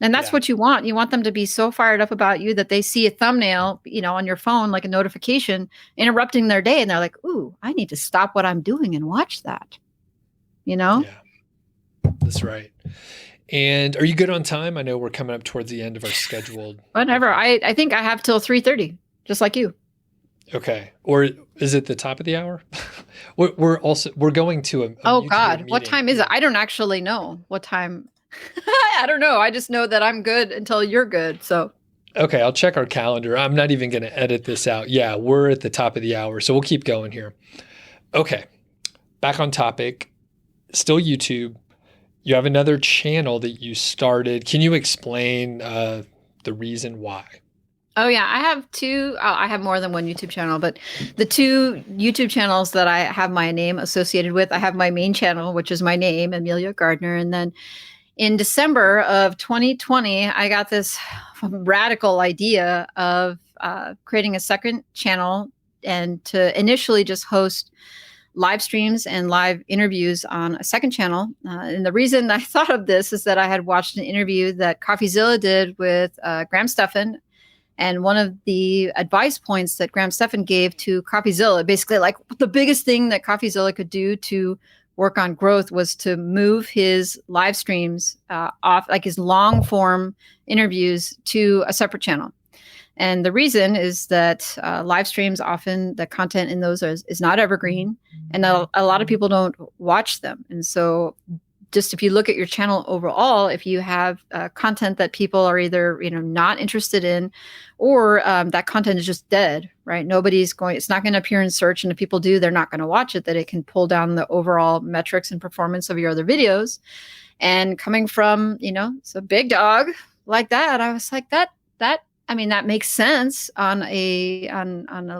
And that's what you want. You want them to be so fired up about you that they see a thumbnail, on your phone, like a notification interrupting their day. And they're like, ooh, I need to stop what I'm doing and watch that. Yeah, that's right. And are you good on time? I know we're coming up towards the end of our scheduled. Whatever. I think I have till 3:30, just like you. Okay. Or is it the top of the hour? we're going to a oh YouTube God, meeting. What time is it? I don't actually know what time. I don't know. I just know that I'm good until you're good. So. Okay, I'll check our calendar. I'm not even going to edit this out. Yeah, we're at the top of the hour, so we'll keep going here. Okay, back on topic. Still YouTube. You have another channel that you started. Can you explain the reason why? Oh, yeah. I have two. I have more than one YouTube channel, but the two YouTube channels that I have my name associated with, I have my main channel, which is my name, Emilia Gardner. And then in December of 2020, I got this radical idea of creating a second channel, and to initially just host live streams and live interviews on a second channel. And the reason I thought of this is that I had watched an interview that CoffeeZilla did with Graham Stephan. And one of the advice points that Graham Stephan gave to CoffeeZilla, basically like the biggest thing that CoffeeZilla could do to work on growth, was to move his live streams off, like his long form interviews, to a separate channel. And the reason is that live streams, often the content in those is not evergreen, and a lot of people don't watch them. And so just if you look at your channel overall, if you have content that people are either not interested in, or that content is just dead, right? It's not going to appear in search. And if people do, they're not going to watch it, that it can pull down the overall metrics and performance of your other videos. And coming from, it's a big dog like that, I was like, that makes sense on a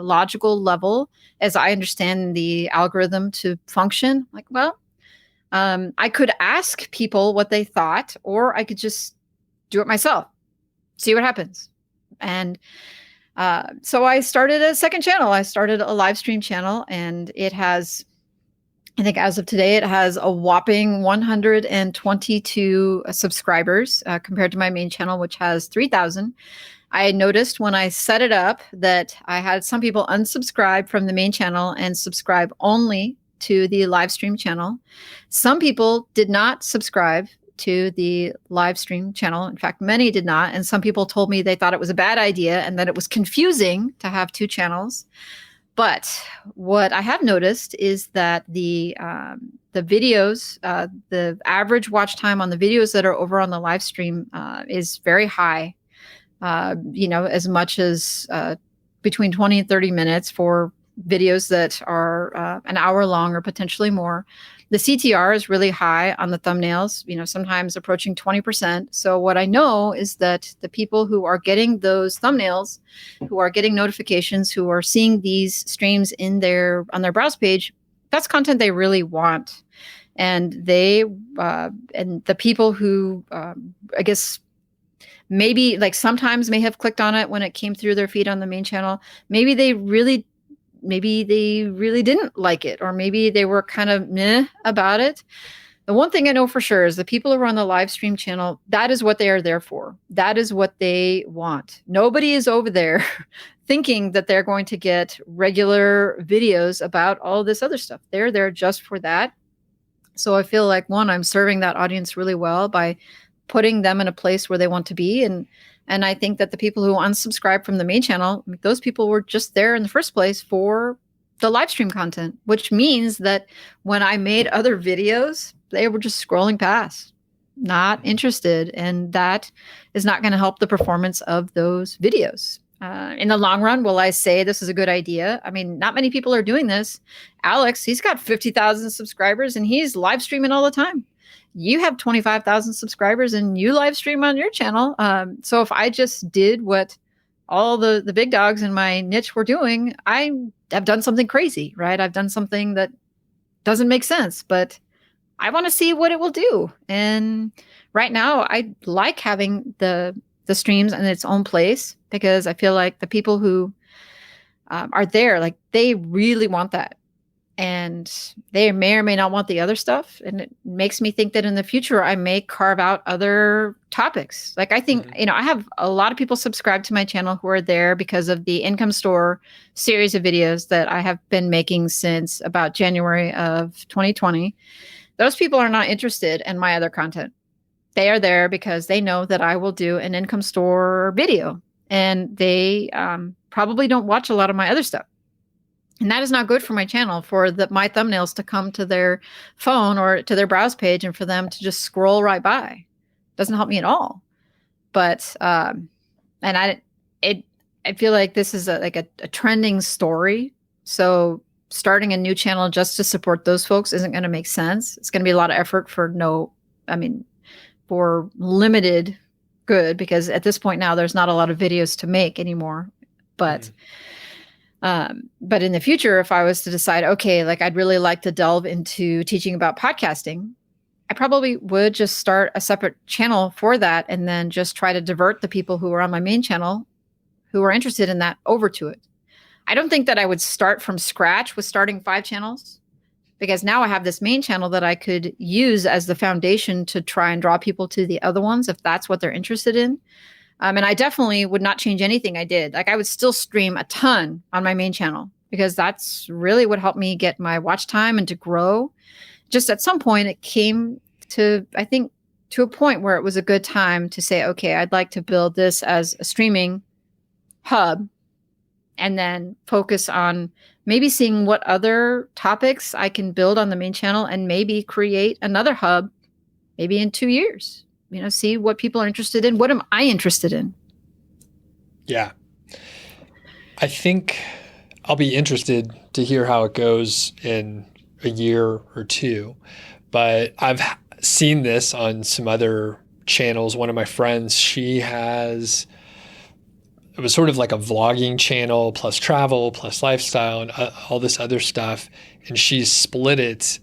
logical level, as I understand the algorithm to function. Like, well, I could ask people what they thought, or I could just do it myself, see what happens. And so I started a second channel. I started a live stream channel, and it has, I think as of today, it has a whopping 122 subscribers compared to my main channel, which has 3,000. I noticed when I set it up that I had some people unsubscribe from the main channel and subscribe only to the live stream channel. Some people did not subscribe to the live stream channel. In fact, many did not. And some people told me they thought it was a bad idea and that it was confusing to have two channels. But what I have noticed is that the videos, the average watch time on the videos that are over on the live stream is very high. As much as between 20 and 30 minutes for videos that are an hour long or potentially more. The CTR is really high on the thumbnails, sometimes approaching 20%. So what I know is that the people who are getting those thumbnails, who are getting notifications, who are seeing these streams on their browse page, that's content they really want. And and the people who, I guess, maybe like sometimes may have clicked on it when it came through their feed on the main channel. Maybe they really didn't like it, or maybe they were kind of meh about it. The one thing I know for sure is the people who are on the live stream channel, that is what they are there for. That is what they want. Nobody is over there thinking that they're going to get regular videos about all this other stuff. They're there just for that. So I feel like, one, I'm serving that audience really well by putting them in a place where they want to be. And I think that the people who unsubscribe from the main channel, those people were just there in the first place for the live stream content, which means that when I made other videos, they were just scrolling past, not interested. And that is not going to help the performance of those videos. In the long run, will I say this is a good idea? I mean, not many people are doing this. Alex, he's got 50,000 subscribers and he's live streaming all the time. You have 25,000 subscribers and you live stream on your channel. So if I just did what all the big dogs in my niche were doing, I have done something crazy, right? I've done something that doesn't make sense, but I want to see what it will do. And right now I like having the streams in its own place because I feel like the people who are there, like they really want that. And they may or may not want the other stuff. And it makes me think that in the future, I may carve out other topics. Like I think, I have a lot of people subscribe to my channel who are there because of the Income Store series of videos that I have been making since about January of 2020. Those people are not interested in my other content. They are there because they know that I will do an Income Store video. And they probably don't watch a lot of my other stuff. And that is not good for my channel, for my thumbnails to come to their phone or to their browse page and for them to just scroll right by. Doesn't help me at all. But I feel like this is a trending story. So starting a new channel just to support those folks isn't going to make sense. It's going to be a lot of effort for limited good, because at this point now there's not a lot of videos to make anymore. But in the future, if I was to decide, okay, like I'd really like to delve into teaching about podcasting, I probably would just start a separate channel for that and then just try to divert the people who are on my main channel who are interested in that over to it. I don't think that I would start from scratch with starting 5 channels, because now I have this main channel that I could use as the foundation to try and draw people to the other ones if that's what they're interested in. And I definitely would not change anything I did. Like I would still stream a ton on my main channel because that's really what helped me get my watch time and to grow. Just at some point it came to, I think, to a point where it was a good time to say, okay, I'd like to build this as a streaming hub and then focus on maybe seeing what other topics I can build on the main channel and maybe create another hub maybe in 2 years. See what people are interested in. What am I interested in? Yeah. I think I'll be interested to hear how it goes in a year or two. But I've seen this on some other channels. One of my friends, it was sort of like a vlogging channel plus travel plus lifestyle and all this other stuff. And she's split it.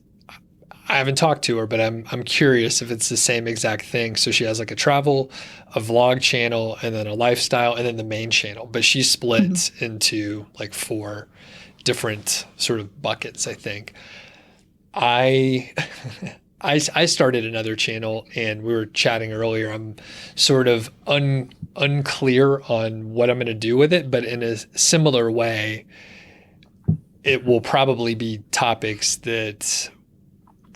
I haven't talked to her, but I'm curious if it's the same exact thing. So she has like a travel, a vlog channel, and then a lifestyle, and then the main channel. But she splits into like 4 different sort of buckets, I think. I started another channel, and we were chatting earlier. I'm sort of unclear on what I'm going to do with it, but in a similar way, it will probably be topics that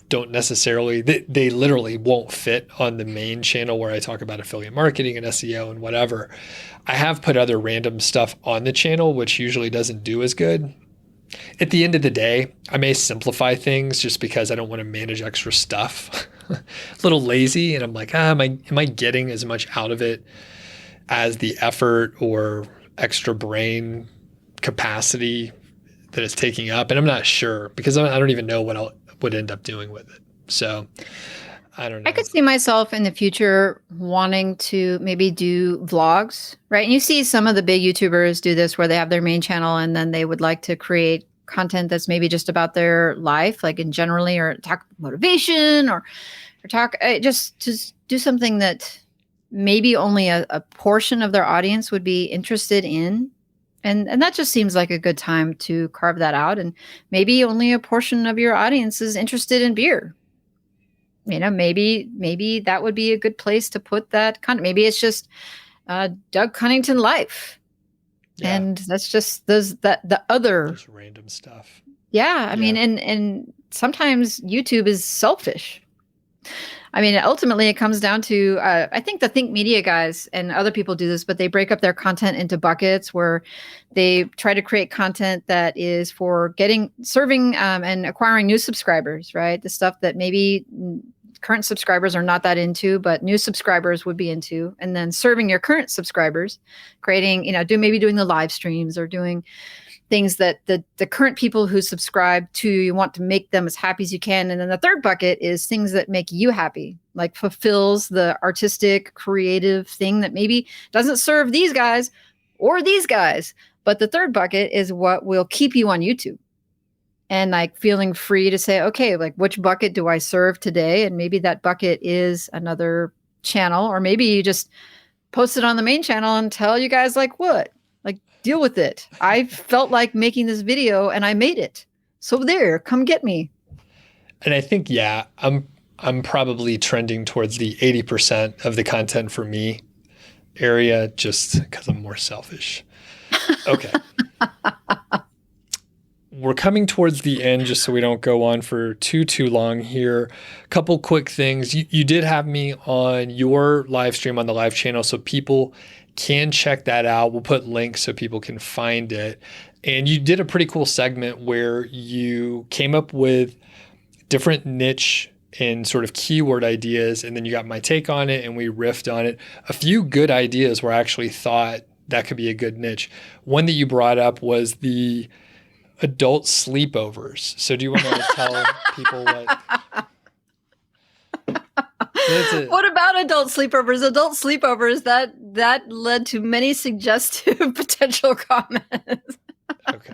don't necessarily, they literally won't fit on the main channel where I talk about affiliate marketing and SEO and whatever. I have put other random stuff on the channel, which usually doesn't do as good. At the end of the day, I may simplify things just because I don't want to manage extra stuff. A little lazy, and I'm like, am I getting as much out of it as the effort or extra brain capacity that it's taking up? And I'm not sure because I don't even know what I would end up doing with it. So I don't know. I could see myself in the future wanting to maybe do vlogs, right? And you see some of the big YouTubers do this where they have their main channel and then they would like to create content that's maybe just about their life, like in generally, or talk motivation or talk just to do something that maybe only a portion of their audience would be interested in. And that just seems like a good time to carve that out. And maybe only a portion of your audience is interested in beer. You know, maybe that would be a good place to put that content. Maybe it's just Doug Cunnington life. Yeah. And that's just the other just random stuff. Yeah. I mean, and sometimes YouTube is selfish. I mean, ultimately, it comes down to, I think the Think Media guys and other people do this, but they break up their content into buckets where they try to create content that is for serving and acquiring new subscribers, right? The stuff that maybe current subscribers are not that into, but new subscribers would be into, and then serving your current subscribers, creating, doing the live streams or doing things that the current people who subscribe to, you want to make them as happy as you can. And then the third bucket is things that make you happy, like fulfills the artistic, creative thing that maybe doesn't serve these guys or these guys. But the third bucket is what will keep you on YouTube. And like feeling free to say, okay, like which bucket do I serve today? And maybe that bucket is another channel, or maybe you just post it on the main channel and tell you guys like what? Deal with it. I felt like making this video and I made it. So there, come get me. And I think, I'm probably trending towards the 80% of the content for me area just because I'm more selfish. Okay. We're coming towards the end just so we don't go on for too long here. A couple quick things. You did have me on your live stream on the live channel, so people can check that out. We'll put links so people can find it. And you did a pretty cool segment where you came up with different niche and sort of keyword ideas, and then you got my take on it and we riffed on it. A few good ideas where I actually thought that could be a good niche. One that you brought up was the adult sleepovers. So do you want to tell people what? What about adult sleepovers? Adult sleepovers, that led to many suggestive potential comments. Okay.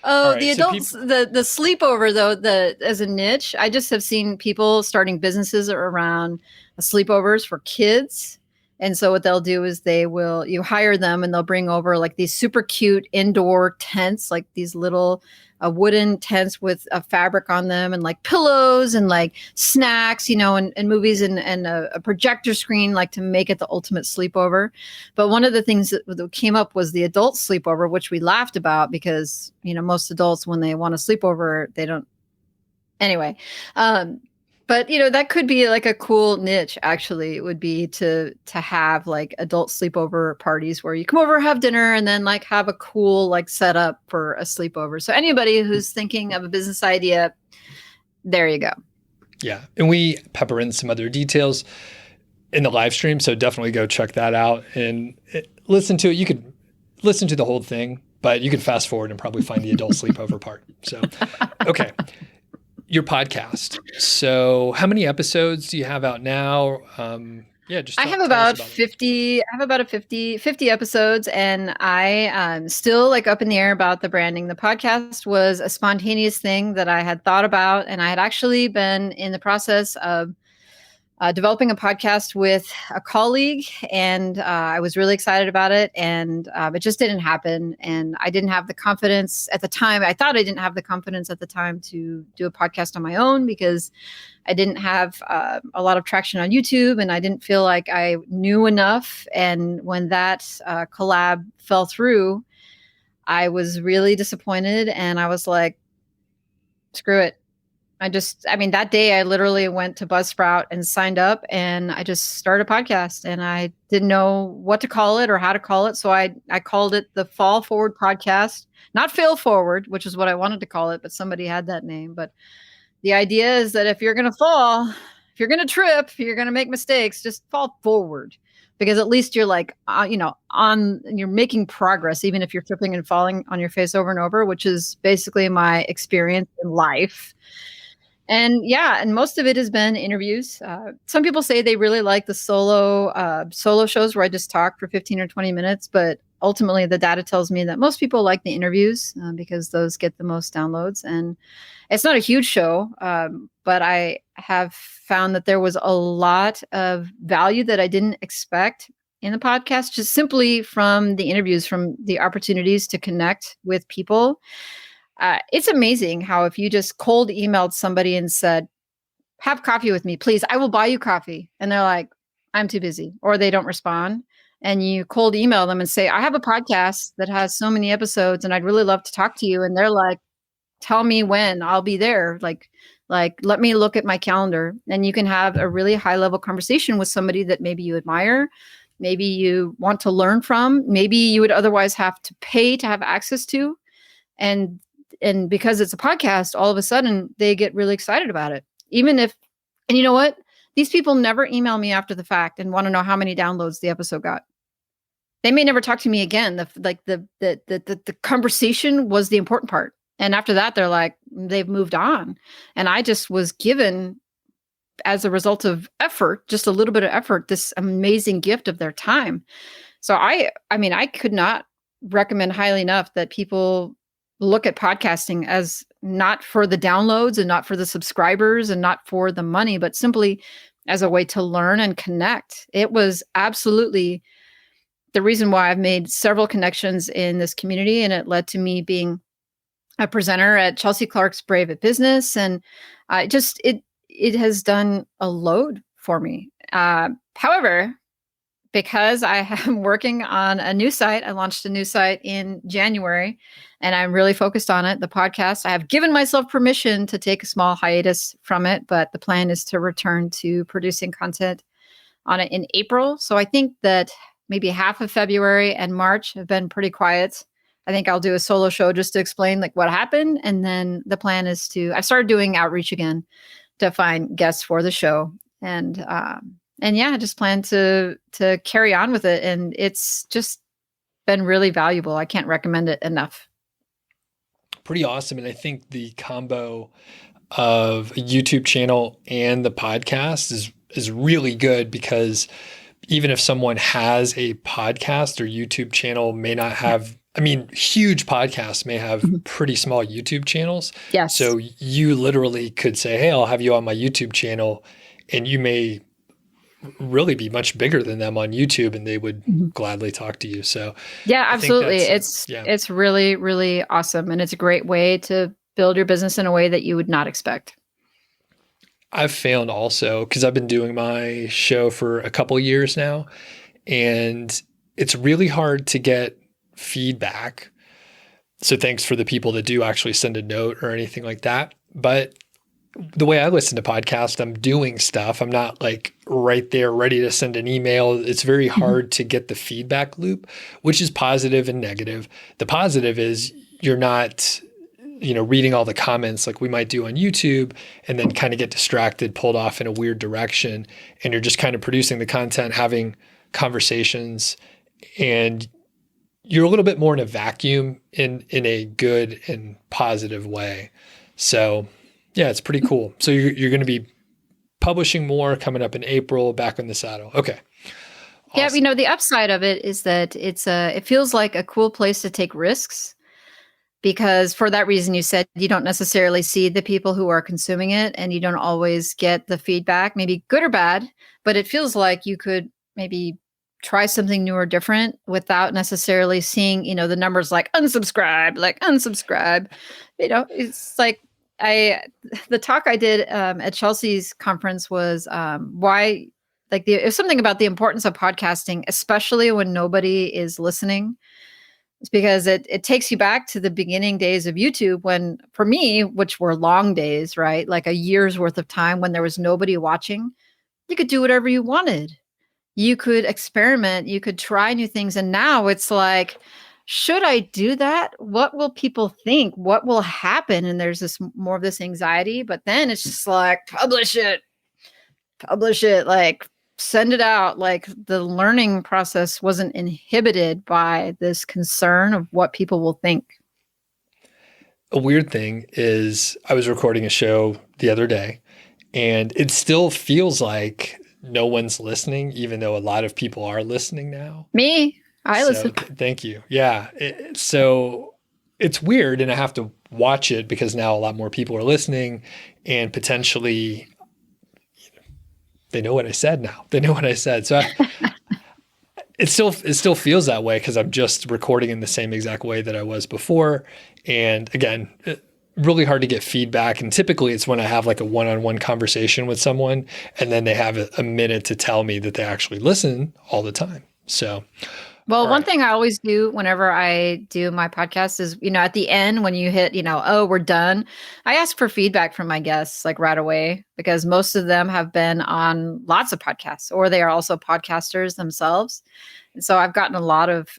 Oh, right, the adults, the sleepover though, as a niche, I just have seen people starting businesses around sleepovers for kids. And so what they'll do is you hire them and they'll bring over like these super cute indoor tents, like these little wooden tents with a fabric on them and like pillows and like snacks, and movies and a projector screen, like to make it the ultimate sleepover. But one of the things that came up was the adult sleepover, which we laughed about because, most adults, when they want a sleepover, they don't. Anyway, but that could be like a cool niche. Actually, it would be to have like adult sleepover parties where you come over, have dinner, and then like have a cool like setup for a sleepover. So anybody who's thinking of a business idea, there you go. Yeah, and we pepper in some other details in the live stream, so definitely go check that out and listen to it. You could listen to the whole thing, but you could fast forward and probably find the adult sleepover part. So, okay. Your podcast. So how many episodes do you have out now? I have about 50. I have about 50 episodes, and I am still like up in the air about the branding. The podcast was a spontaneous thing that I had thought about, and I had actually been in the process of developing a podcast with a colleague, and I was really excited about it, and it just didn't happen. And I didn't have the confidence at the time. I thought I didn't have the confidence at the time to do a podcast on my own because I didn't have a lot of traction on YouTube, and I didn't feel like I knew enough. And when that collab fell through, I was really disappointed, and I was like, screw it. I mean, that day I literally went to Buzzsprout and signed up, and I just started a podcast, and I didn't know what to call it or how to call it. So I called it the Fall Forward Podcast, not Fail Forward, which is what I wanted to call it, but somebody had that name. But the idea is that if you're going to fall, if you're going to trip, if you're going to make mistakes, just fall forward, because at least you're like, you're making progress, even if you're tripping and falling on your face over and over, which is basically my experience in life. And yeah, and most of it has been interviews. Some people say they really like the solo shows where I just talk for 15 or 20 minutes, but ultimately the data tells me that most people like the interviews because those get the most downloads. And it's not a huge show, but I have found that there was a lot of value that I didn't expect in the podcast, just simply from the interviews, from the opportunities to connect with people. It's amazing how if you just cold emailed somebody and said, have coffee with me, please, I will buy you coffee. And they're like, I'm too busy, or they don't respond. And you cold email them and say, I have a podcast that has so many episodes and I'd really love to talk to you. And they're like, tell me when, I'll be there. Like, let me look at my calendar. And you can have a really high level conversation with somebody that maybe you admire, maybe you want to learn from, maybe you would otherwise have to pay to have access to. And because it's a podcast, all of a sudden they get really excited about it. And you know what? These people never email me after the fact and want to know how many downloads the episode got. They may never talk to me again. The conversation was the important part. And after that, they're like, they've moved on. And I just was given, as a result of effort, just a little bit of effort, this amazing gift of their time. So I mean, I could not recommend highly enough that people look at podcasting as not for the downloads and not for the subscribers and not for the money, but simply as a way to learn and connect. It was absolutely the reason why I've made several connections in this community, and it led to me being a presenter at Chelsea Clark's Brave at Business. And it has done a load for me. However, because I am working on a new site, I launched a new site in January, and I'm really focused on it. The podcast, I have given myself permission to take a small hiatus from it, but the plan is to return to producing content on it in April. So I think that maybe half of February and March have been pretty quiet. I think I'll do a solo show just to explain like what happened. And then the plan is I started doing outreach again to find guests for the show. And yeah, I just plan to carry on with it. And it's just been really valuable. I can't recommend it enough. Pretty awesome. And I think the combo of a YouTube channel and the podcast is really good, because even if someone has a podcast or YouTube channel may not have, I mean, huge podcasts may have pretty small YouTube channels. Yes. So you literally could say, hey, I'll have you on my YouTube channel, and you may really be much bigger than them on YouTube, and they would gladly talk to you. So yeah, absolutely. It's really, really awesome. And it's a great way to build your business in a way that you would not expect. I've found also, because I've been doing my show for a couple of years now, and it's really hard to get feedback. So thanks for the people that do actually send a note or anything like that. But the way I listen to podcasts, I'm doing stuff. I'm not like right there ready to send an email. It's very hard to get the feedback loop, which is positive and negative. The positive is you're not, reading all the comments like we might do on YouTube and then kind of get distracted, pulled off in a weird direction. And you're just kind of producing the content, having conversations, and you're a little bit more in a vacuum in a good and positive way. So yeah, it's pretty cool. So you're going to be publishing more coming up in April, back on the saddle. Okay. Awesome. Yeah, the upside of it is that it feels like a cool place to take risks, because for that reason you said you don't necessarily see the people who are consuming it, and you don't always get the feedback, maybe good or bad, but it feels like you could maybe try something new or different without necessarily seeing, the numbers like unsubscribe. It's like the talk I did at Chelsea's conference was why, it was something about the importance of podcasting, especially when nobody is listening. It's because it takes you back to the beginning days of YouTube when, for me, which were long days, right? Like a year's worth of time when there was nobody watching. You could do whatever you wanted. You could experiment, you could try new things. And now it's like, should I do that? What will people think? What will happen? And there's this more of this anxiety, but then it's just like, publish it, like send it out. Like the learning process wasn't inhibited by this concern of what people will think. A weird thing is I was recording a show the other day and it still feels like no one's listening, even though a lot of people are listening now. Me, I listen. Thank you. Yeah. So it's weird, and I have to watch it because now a lot more people are listening, and potentially they know what I said now. They know what I said. So it still feels that way because I'm just recording in the same exact way that I was before. And again, really hard to get feedback. And typically it's when I have like a one-on-one conversation with someone and then they have a minute to tell me that they actually listen all the time. So, well, one thing I always do whenever I do my podcast is, at the end, when you hit, oh, we're done, I ask for feedback from my guests like right away, because most of them have been on lots of podcasts or they are also podcasters themselves. And so I've gotten a lot of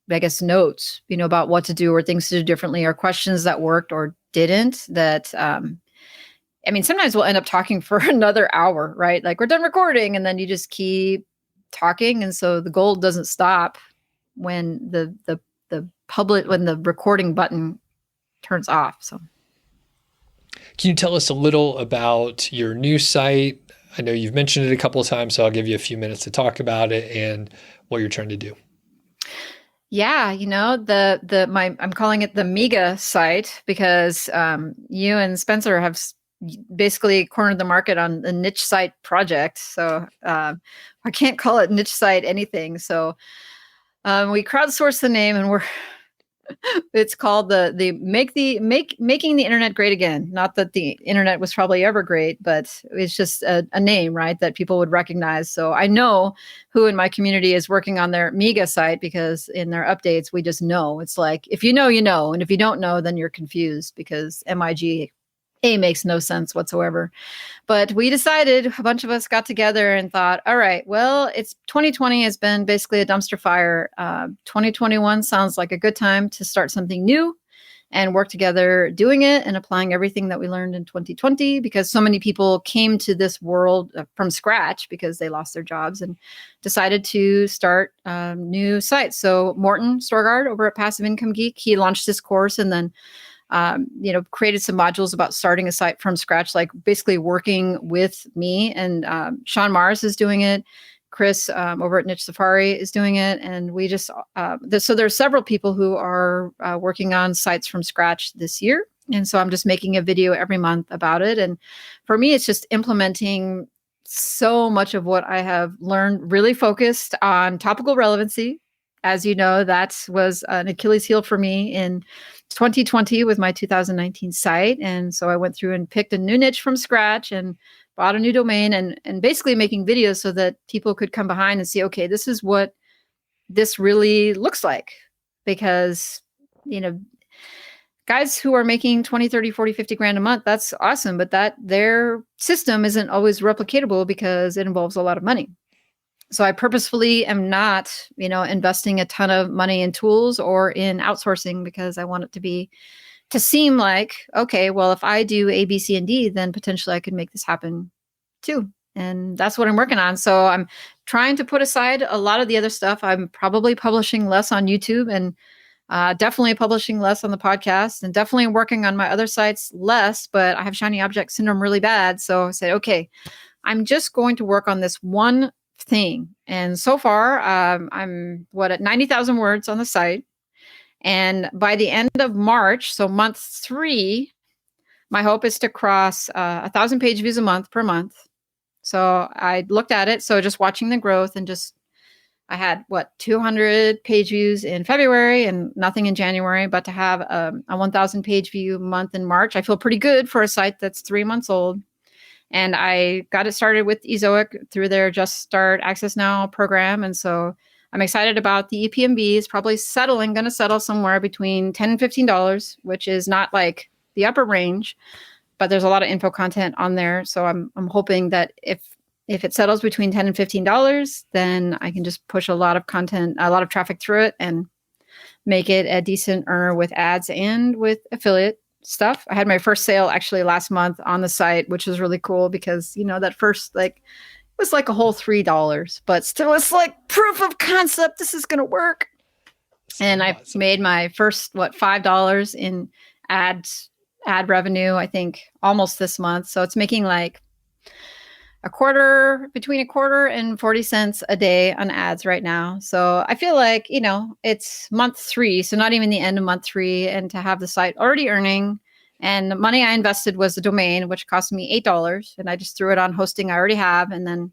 I guess notes, about what to do or things to do differently or questions that worked or didn't that, sometimes we'll end up talking for another hour, right? Like we're done recording and then you just keep talking. And so the gold doesn't stop when the recording button turns off. So can you tell us a little about your new site? I know you've mentioned it a couple of times, so I'll give you a few minutes to talk about it and what you're trying to do. Yeah, I'm calling it the Mega site because you and Spencer have basically cornered the market on the niche site project. So I can't call it niche site anything. So we crowdsourced the name, and it's called making the internet great again. Not that the internet was probably ever great, but it's just a name, right, that people would recognize. So I know who in my community is working on their Mega site because in their updates, we just know. It's like, if you know, you know. And if you don't know, then you're confused because MIGA makes no sense whatsoever. But we decided, a bunch of us got together and thought, all right, well, it's 2020 has been basically a dumpster fire. 2021 sounds like a good time to start something new and work together doing it and applying everything that we learned in 2020, because so many people came to this world from scratch because they lost their jobs and decided to start new sites. So Morton Storgard over at Passive Income Geek, he launched this course and then created some modules about starting a site from scratch, like basically working with me. And Sean Mars is doing it. Chris over at Niche Safari is doing it. And we just, so there's several people who are working on sites from scratch this year. And so I'm just making a video every month about it. And for me, it's just implementing so much of what I have learned, really focused on topical relevancy. As you know, that was an Achilles heel for me in 2020 with my 2019 site. And so I went through and picked a new niche from scratch and bought a new domain and basically making videos so that people could come behind and see, okay, this is what this really looks like. Because, guys who are making 20, 30, 40, 50 grand a month, that's awesome. But their system isn't always replicatable because it involves a lot of money. So I purposefully am not, investing a ton of money in tools or in outsourcing because I want it to seem like, okay, well, if I do A, B, C, and D, then potentially I could make this happen too. And that's what I'm working on. So I'm trying to put aside a lot of the other stuff. I'm probably publishing less on YouTube and definitely publishing less on the podcast and definitely working on my other sites less, but I have shiny object syndrome really bad. So I said, okay, I'm just going to work on this one thing. And so far, I'm at 90,000 words on the site. And by the end of March, so month 3, my hope is to cross 1,000 page views a month per month. So I looked at it. So just watching the growth and I had 200 page views in February and nothing in January, but to have a 1,000 page view month in March, I feel pretty good for a site that's 3 months old. And I got it started with Ezoic through their Just Start Access Now program. And so I'm excited about the EPMBs, probably going to settle somewhere between $10 and $15, which is not like the upper range, but there's a lot of info content on there. So I'm hoping that if it settles between $10 and $15, then I can just push a lot of content, a lot of traffic through it and make it a decent earner with ads and with affiliate stuff. I had my first sale actually last month on the site, which was really cool because, that first it was like a whole $3, but still it's like proof of concept. This is going to work. And I made my first, $5 in ad revenue, I think almost this month. So it's making like between a quarter and 40 cents a day on ads right now. So I feel like, it's month 3. So not even the end of month 3. And to have the site already earning, and the money I invested was the domain, which cost me $8. And I just threw it on hosting I already have, and then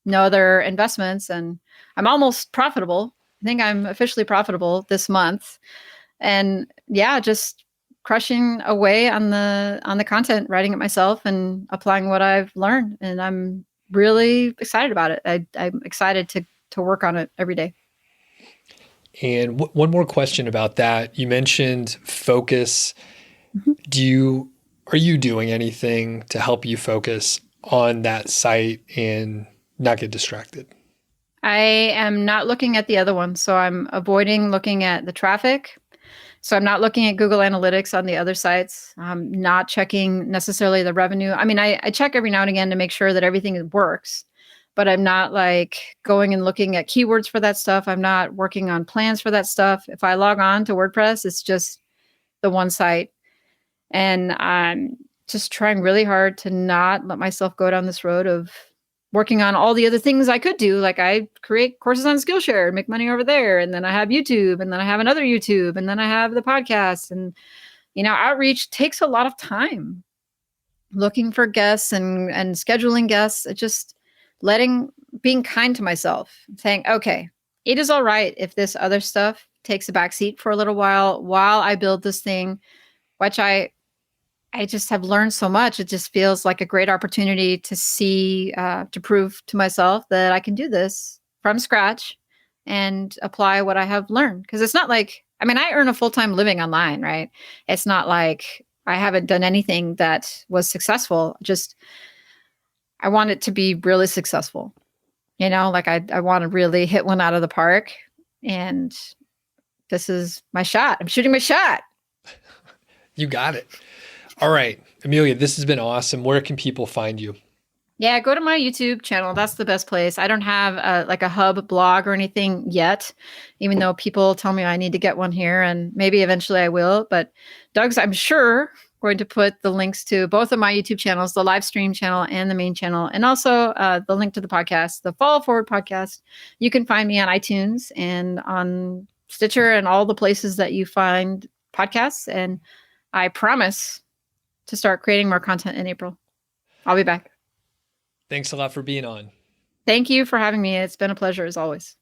no other investments. And I'm almost profitable. I think I'm officially profitable this month. And yeah, just crushing away on the content, writing it myself and applying what I've learned. And I'm really excited about it. I'm excited to work on it every day. And one more question about that. You mentioned focus. Mm-hmm. Are you doing anything to help you focus on that site and not get distracted? I am not looking at the other one. So I'm avoiding looking at the traffic. So I'm not looking at Google Analytics on the other sites. I'm not checking necessarily the revenue. I mean, I check every now and again to make sure that everything works, but I'm not like going and looking at keywords for that stuff. I'm not working on plans for that stuff. If I log on to WordPress, it's just the one site. And I'm just trying really hard to not let myself go down this road of working on all the other things I could do. Like I create courses on Skillshare and make money over there. And then I have YouTube, and then I have another YouTube, and then I have the podcast. And, outreach takes a lot of time. Looking for guests and scheduling guests, just being kind to myself, saying, okay, it is all right if this other stuff takes a backseat for a little while I build this thing, which I just have learned so much. It just feels like a great opportunity to see, to prove to myself that I can do this from scratch and apply what I have learned. Because it's not like, I earn a full-time living online, right? It's not like I haven't done anything that was successful. Just, I want it to be really successful. I want to really hit one out of the park. And this is my shot. I'm shooting my shot. You got it. All right, Emilia, this has been awesome. Where can people find you? Yeah, go to my YouTube channel. That's the best place. I don't have a hub blog or anything yet, even though people tell me I need to get one here, and maybe eventually I will. But Doug's, I'm sure, going to put the links to both of my YouTube channels, the live stream channel and the main channel, and also the link to the podcast, the Fall Forward podcast. You can find me on iTunes and on Stitcher and all the places that you find podcasts. And I promise to start creating more content in April. I'll be back. Thanks a lot for being on. Thank you for having me. It's been a pleasure as always.